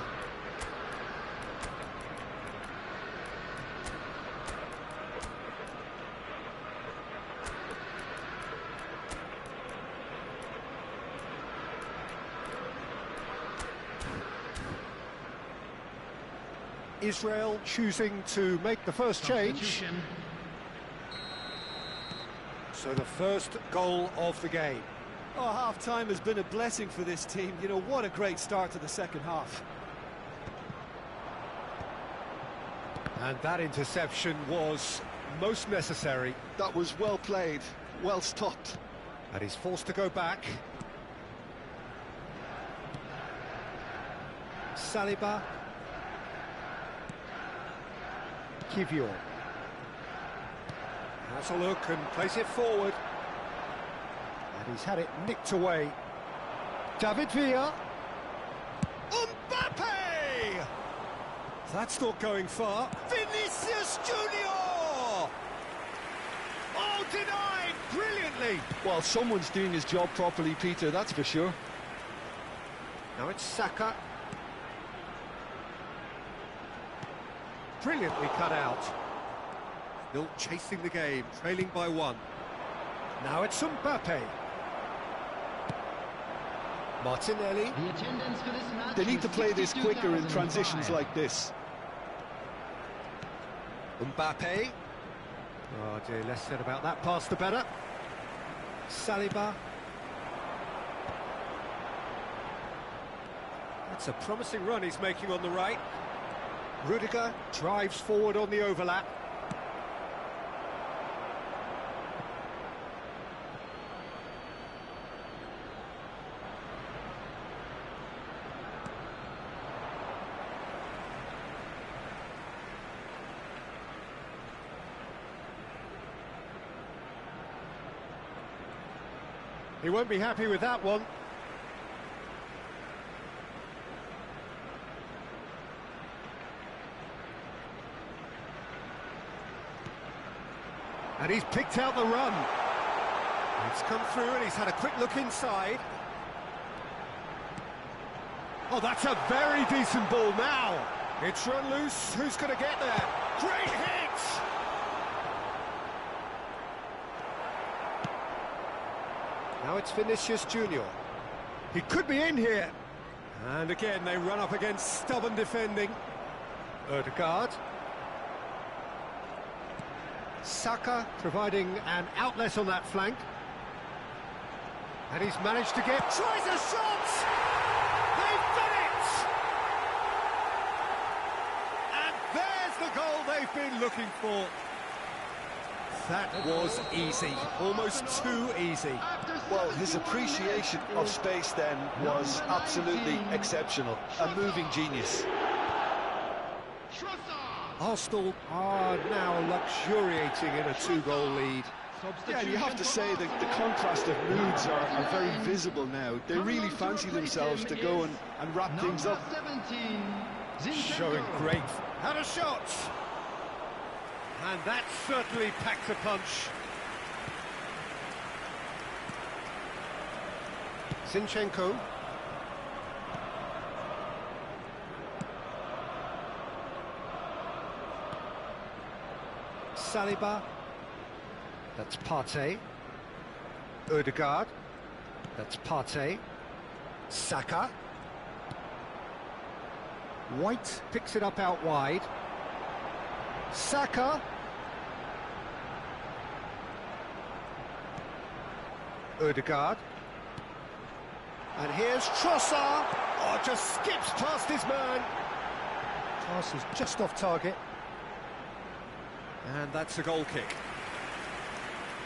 Israel choosing to make the first change. So the first goal of the game. Oh, half-time has been a blessing for this team. You know, what a great start to the second half. And that interception was most necessary. That was well played, well stopped. And he's forced to go back. Saliba. Kivior. Has a look and plays it forward. And he's had it nicked away. David Villa. Mbappe! That's not going far. Vinicius Junior! Oh, denied brilliantly. Well, someone's doing his job properly, Peter, that's for sure. Now it's Saka. Brilliantly cut out. Still chasing the game, trailing by one. Now it's Mbappe. Martinelli. The attendance for this match. They need to play this quicker in transitions like this. Mbappe. Oh dear, less said about that pass the better. Saliba. That's a promising run he's making on the right. Rudiger drives forward on the overlap. He won't be happy with that one. And he's picked out the run. It's come through and he's had a quick look inside. Oh, that's a very decent ball now. It's run loose. Who's going to get there? Great hit! Now it's Vinicius Junior. He could be in here. And again, they run up against stubborn defending. Odegaard. Saka providing an outlet on that flank. And he's managed to tries a shot! They've done it! And there's the goal they've been looking for. That was easy, almost too easy. Well, his appreciation of space then was absolutely exceptional. A moving genius. Arsenal are now luxuriating in a two-goal lead. Yeah, and you have to say that the contrast of moods are very visible now. They really fancy themselves to go and wrap things up. Showing great. Had a shot! And that certainly packs a punch. Zinchenko. Saliba. That's Partey. Odegaard. That's Partey. Saka. White picks it up out wide. Saka. Odegaard. And here's Trossard. Oh, just skips past his man. Pass is just off target. And that's a goal kick.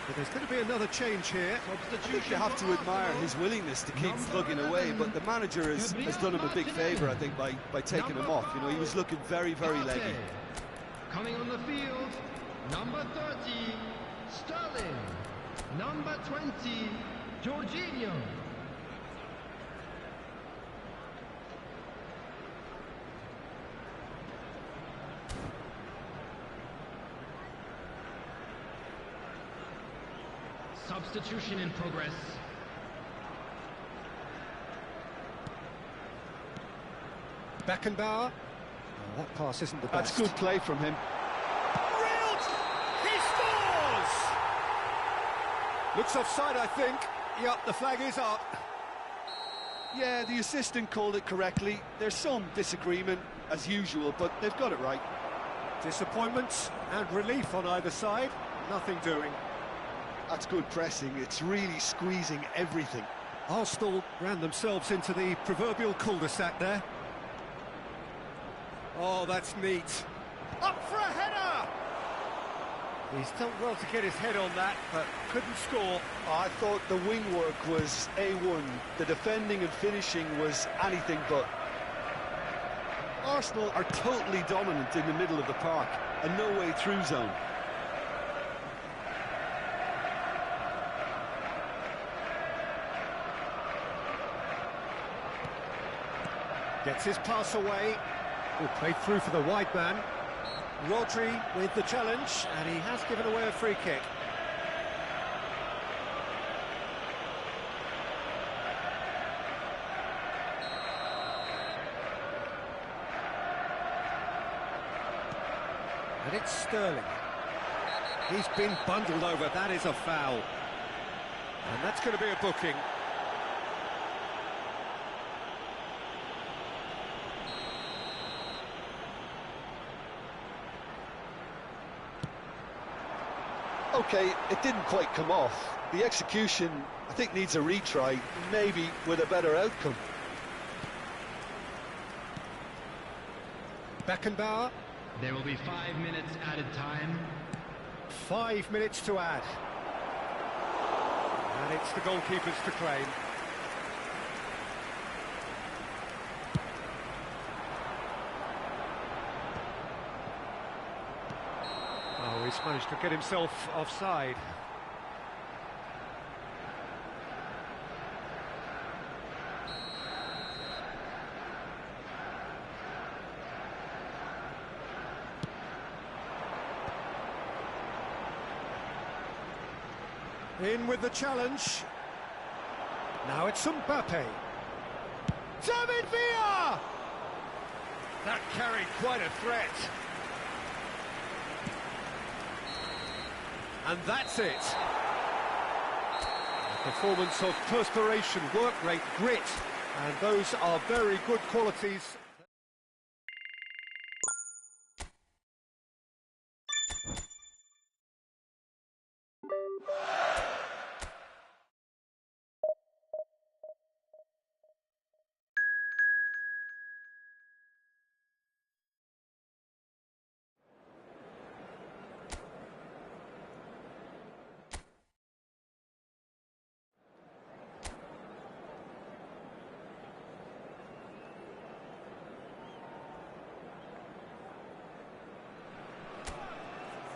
But there's going to be another change here. I think you have to admire his willingness to keep plugging away, but the manager has done him a big favour, I think, by taking him off. You know, he was looking very, very leggy. Coming on the field, number 30, Sterling. Number 20, Jorginho. Substitution in progress. Beckenbauer. Oh, that pass isn't the best. That's good play from him. Drilled! He scores! Looks offside, I think. Yep, the flag is up. Yeah, the assistant called it correctly. There's some disagreement, as usual, but they've got it right. Disappointment and relief on either side. Nothing doing. That's good pressing. It's really squeezing everything. Arsenal ran themselves into the proverbial cul-de-sac there. Oh, that's neat. Up for a header! He's done well to get his head on that, but couldn't score. I thought the wing work was A1. The defending and finishing was anything but. Arsenal are totally dominant in the middle of the park, a no-way through zone. Gets his pass away. Oh, played through for the wide man. Rodri with the challenge, and he has given away a free kick. And it's Sterling. He's been bundled over. That is a foul. And that's going to be a booking. Okay, it didn't quite come off. The execution, I think, needs a retry, maybe with a better outcome. Beckenbauer. There will be 5 minutes added time. 5 minutes to add. And it's the goalkeepers to claim. Oh, he's managed to get himself offside. In with the challenge. Now it's Mbappe. David Villa! That carried quite a threat. And that's it. A performance of perspiration, work rate, grit. And those are very good qualities.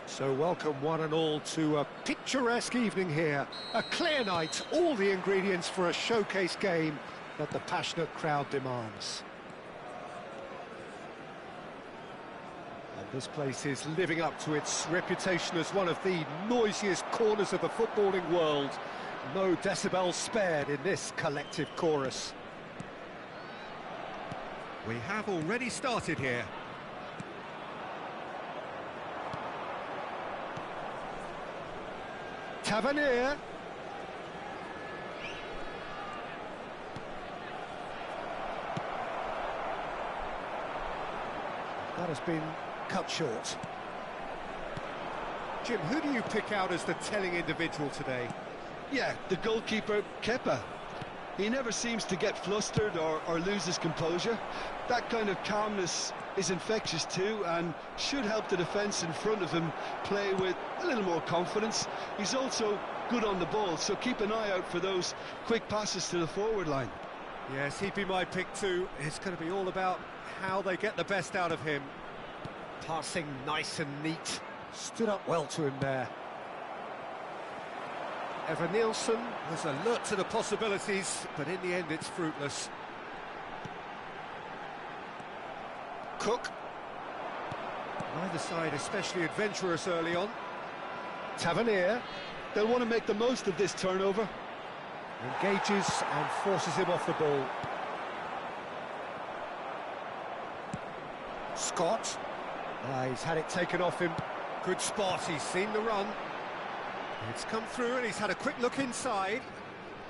So welcome one and all to a picturesque evening here. A clear night, all the ingredients for a showcase game that the passionate crowd demands. And this place is living up to its reputation as one of the noisiest corners of the footballing world. No decibels spared in this collective chorus. We have already started here. Tavernier. That has been cut short. Jim, who do you pick out as the telling individual today? Yeah, the goalkeeper, Kepa. He never seems to get flustered or lose his composure. That kind of calmness is infectious too, and should help the defence in front of him play with a little more confidence. He's also good on the ball, so keep an eye out for those quick passes to the forward line. Yes, he'd be my pick too. It's going to be all about how they get the best out of him. Passing nice and neat. Stood up well to him there. Evan Nielsen was alert to the possibilities, but in the end it's fruitless. Cook. Neither side especially adventurous early on. Tavernier. They'll want to make the most of this turnover. Engages and forces him off the ball. Scott. He's had it taken off him. Good spot, he's seen the run. It's come through and he's had a quick look inside.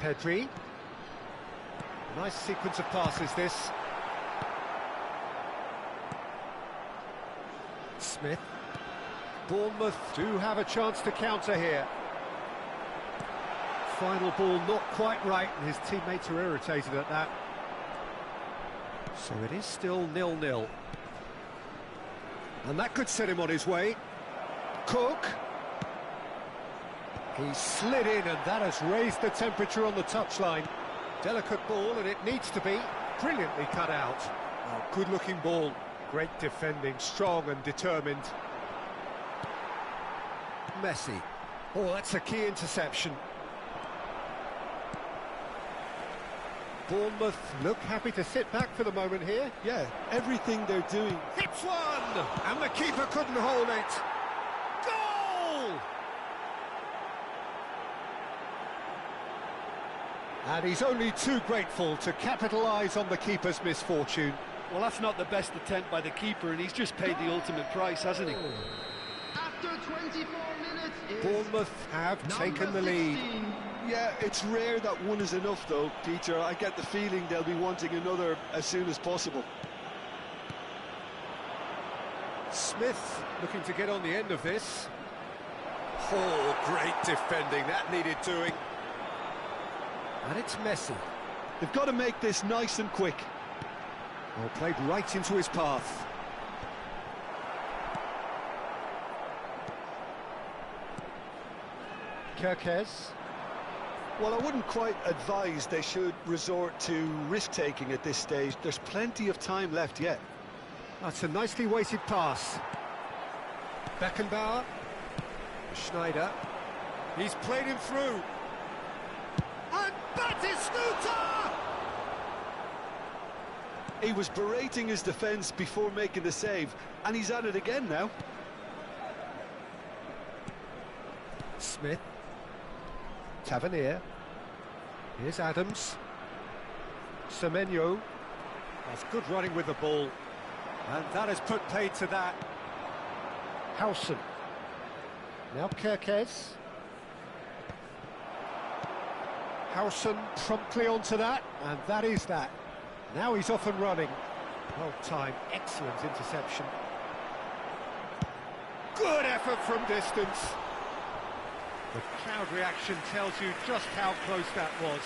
Pedri. Nice sequence of passes, this. Smith. Bournemouth do have a chance to counter here. Final ball not quite right, and his teammates are irritated at that. So it is still 0-0. And that could set him on his way. Cook. He slid in, and that has raised the temperature on the touchline. Delicate ball, and it needs to be brilliantly cut out. Oh, good-looking ball. Great defending, strong and determined. Messi. Oh, that's a key interception. Bournemouth look happy to sit back for the moment here. Yeah, everything they're doing. Hits one! And the keeper couldn't hold it. Goal! And he's only too grateful to capitalise on the keeper's misfortune. Well, that's not the best attempt by the keeper, and he's just paid the ultimate price, hasn't he? After 24 minutes is Bournemouth have taken the lead. 16. Yeah, it's rare that one is enough, though, Peter. I get the feeling they'll be wanting another as soon as possible. Smith looking to get on the end of this. Oh, great defending, that needed doing. And it's Messi. They've got to make this nice and quick. Well, played right into his path. Kerkez. Well, I wouldn't quite advise they should resort to risk-taking at this stage. There's plenty of time left yet. That's a nicely weighted pass. Beckenbauer. Schneider. He's played him through. And Batistuta! He was berating his defence before making the save, and he's at it again now. Smith. Tavernier. Here's Adams. Semenyo. That's good running with the ball. And that has put paid to that. Howson. Now Kerkez. Howson promptly onto that, and that is that. Now he's off and running. Well timed, excellent interception. Good effort from distance. The crowd reaction tells you just how close that was.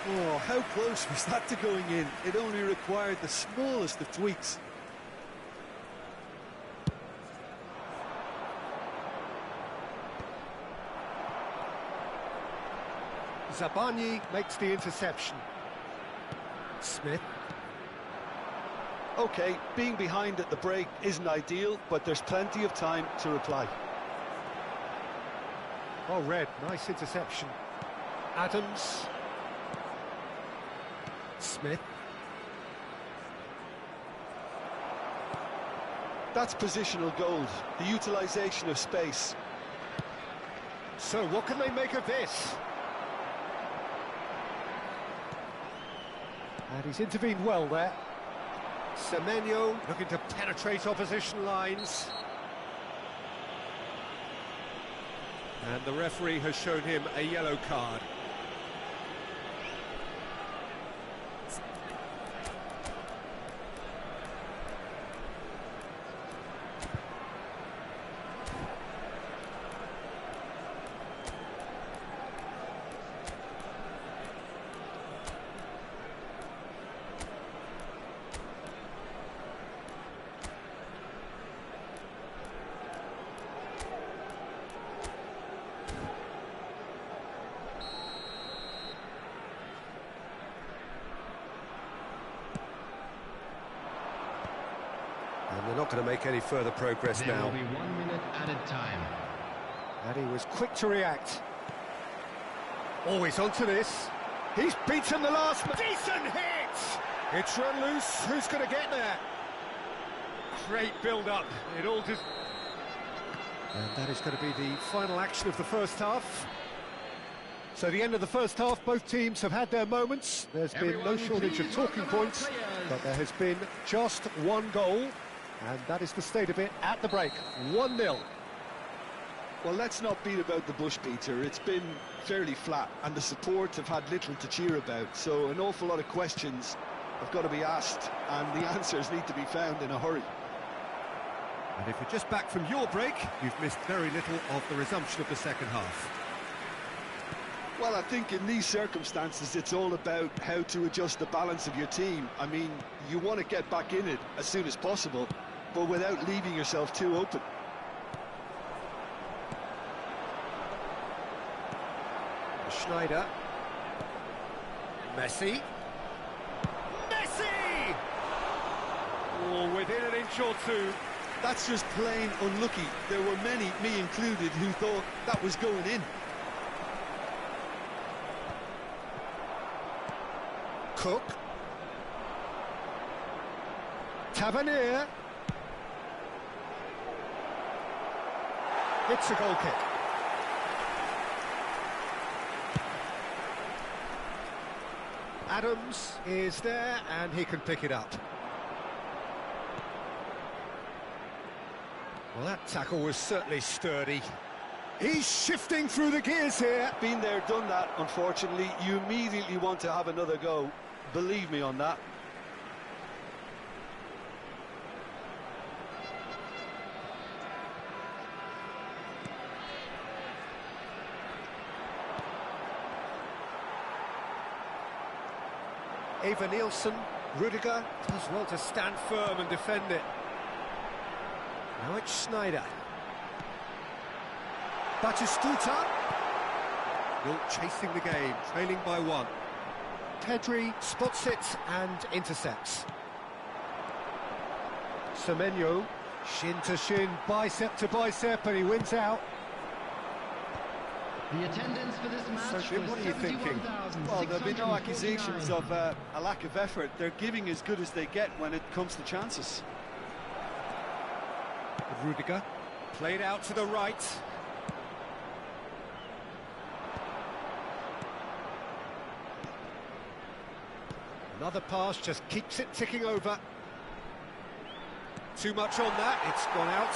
Oh, how close was that to going in? It only required the smallest of tweaks. Zabani makes the interception. Smith. OK, being behind at the break isn't ideal, but there's plenty of time to reply. Oh, Red, nice interception. Adams. Smith. That's positional gold, the utilisation of space. So, what can they make of this? And he's intervened well there. Semenyo looking to penetrate opposition lines. And the referee has shown him a yellow card. And they're not going to make any further progress There now. will be 1 minute added time. And he was quick to react. Always onto this. He's beaten the last man. Decent hit! It's run loose. Who's going to get there? Great build-up. It all just... And that is going to be the final action of the first half. So the end of the first half, both teams have had their moments. There's been no shortage of talking points, but there has been just one goal, and that is the state of it at the break. 1-0. Well, let's not beat about the bush, Peter. It's been fairly flat, and the support have had little to cheer about, so an awful lot of questions have got to be asked, and the answers need to be found in a hurry. And if you're just back from your break, you've missed very little of the resumption of the second half. Well, I think in these circumstances, it's all about how to adjust the balance of your team. I mean, you want to get back in it as soon as possible, but without leaving yourself too open. Schneider. Messi. Messi! Oh, within an inch or two. That's just plain unlucky. There were many, me included, who thought that was going in. Cook. Tavernier. It's a goal kick. Adams is there and he can pick it up. Well, that tackle was certainly sturdy. He's shifting through the gears here. Been there, done that, unfortunately. You immediately want to have another go. Believe me on that. Eva Nielsen, Rudiger does well to stand firm and defend it. Now it's Schneider. Batistuta. You're chasing the game, trailing by one. Pedri spots it and intercepts. Semenyo, shin to shin, bicep to bicep, and he wins out. The attendance for this match Jim, was what are you thinking? Well, there'll be no accusations 71,649. of a lack of effort. They're giving as good as they get when it comes to chances. Rudiger, played out to the right. Another pass just keeps it ticking over. Too much on that, it's gone out.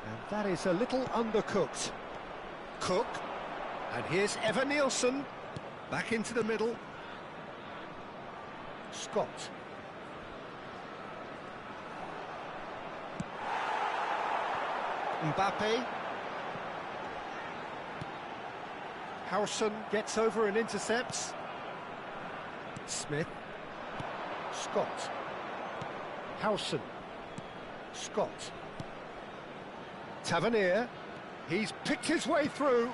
And that is a little undercooked. Cook, and here's Evan Nielsen, back into the middle. Scott. Mbappe. Howson gets over and intercepts. Smith. Scott. Howson. Scott. Tavernier. He's picked his way through.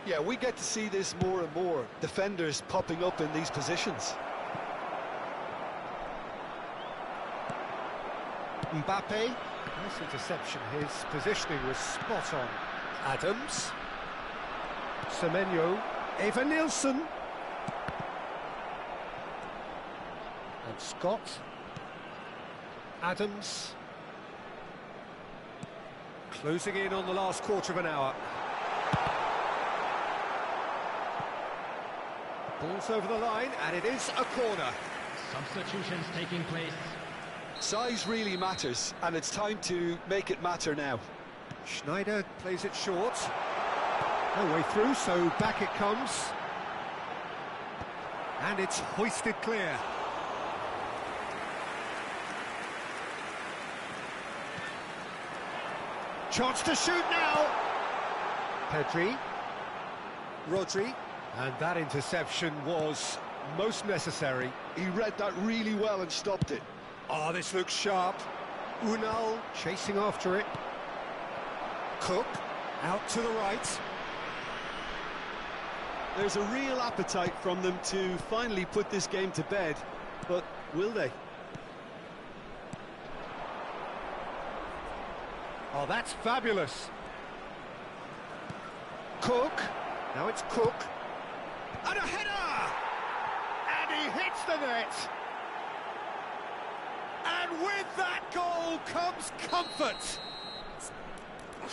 Yeah, we get to see this more and more. Defenders popping up in these positions. Mbappe. Nice interception. His positioning was spot on. Adams. Semenyo. Eva Nielsen. And Scott. Adams. Closing in on the last quarter of an hour. Ball's over the line, and it is a corner. Substitutions taking place. Size really matters, and it's time to make it matter now. Schneider plays it short. No way through, so back it comes. And it's hoisted clear. Chance to shoot now. Pedri. Rodri. And that interception was most necessary. He read that really well and stopped it. Oh, this looks sharp. Unal chasing after it. Cook out to the right. There's a real appetite from them to finally put this game to bed, but will they? Oh, that's fabulous. Cook. Now it's Cook. And a header! And he hits the net. And with that goal comes comfort.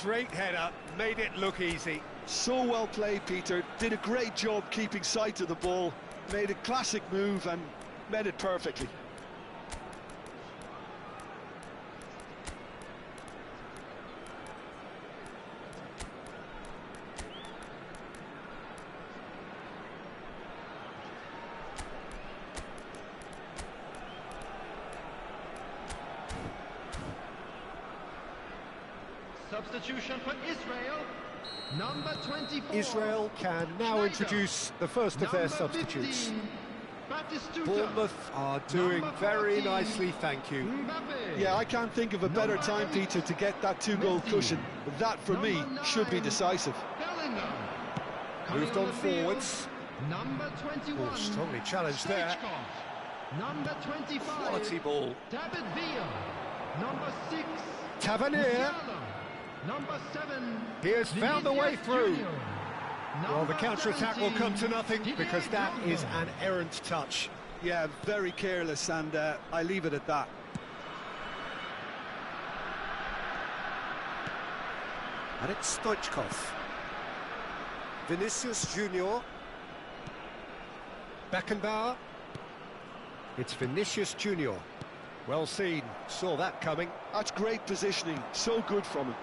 Great header, made it look easy. So well played, Peter. Did a great job keeping sight of the ball. Made a classic move and made it perfectly. Substitution for Israel. Number 24. Israel can now Schneider. introduce the first of their Number substitutes. 15, Batistuta. Bournemouth are doing Number very 14, nicely, thank you. Mbappe. Yeah, I can't think of a better Number time, 8, Peter, to get that two-goal Messi. cushion. That, for me, Number should be 9, decisive. Bellingham. Moved Coming on the field, forwards. Number 21. Oh, strongly challenged there. Stoichkov. Number 25. Quality ball. David Villa. Number 6. Tavernier. Musiala. Number 7. He has found the way Vinicius through. Junior. Well, the Number counter-attack will come to 17, nothing Didier because that is Drogba. an errant touch. Yeah, very careless, and I leave it at that. And it's Stoichkov. Vinicius Junior. Beckenbauer. It's Vinicius Junior. Well seen, saw that coming. That's great positioning, so good from him.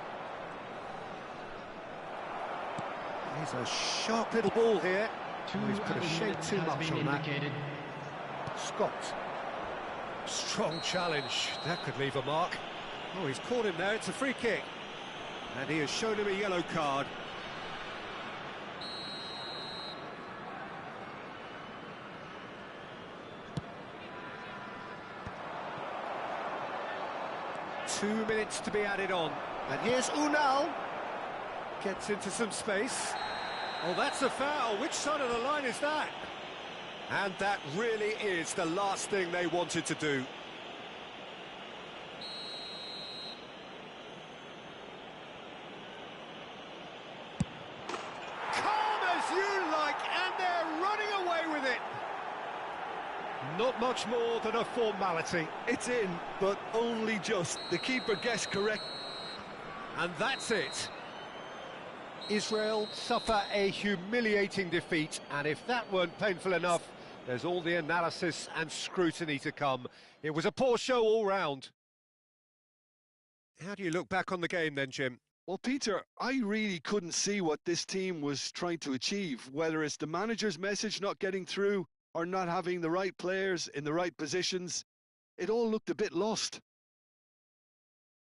He's a sharp little ball here. Two He's put a added shade minutes too has much been on that. indicated. Scott. Strong challenge. That could leave a mark. Oh, he's caught him there. It's a free kick. And he has shown him a yellow card. 2 minutes to be added on. And here's Unal. Gets into some space. Oh, that's a foul. Which side of the line is that? And that really is the last thing they wanted to do. And they're running away with it. Not much more than a formality. It's in, but only just. The keeper guessed correct. And that's it. Israel suffer a humiliating defeat, and if that weren't painful enough, there's all the analysis and scrutiny to come. It was a poor show all round. How do you look back on the game then, Jim? Well, Peter, I really couldn't see what this team was trying to achieve, whether it's the manager's message not getting through or not having the right players in the right positions. It all looked a bit lost.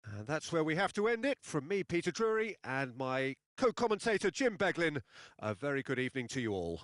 And that's where we have to end it. From me, Peter Drury, and my co-commentator, Jim Beglin, a very good evening to you all.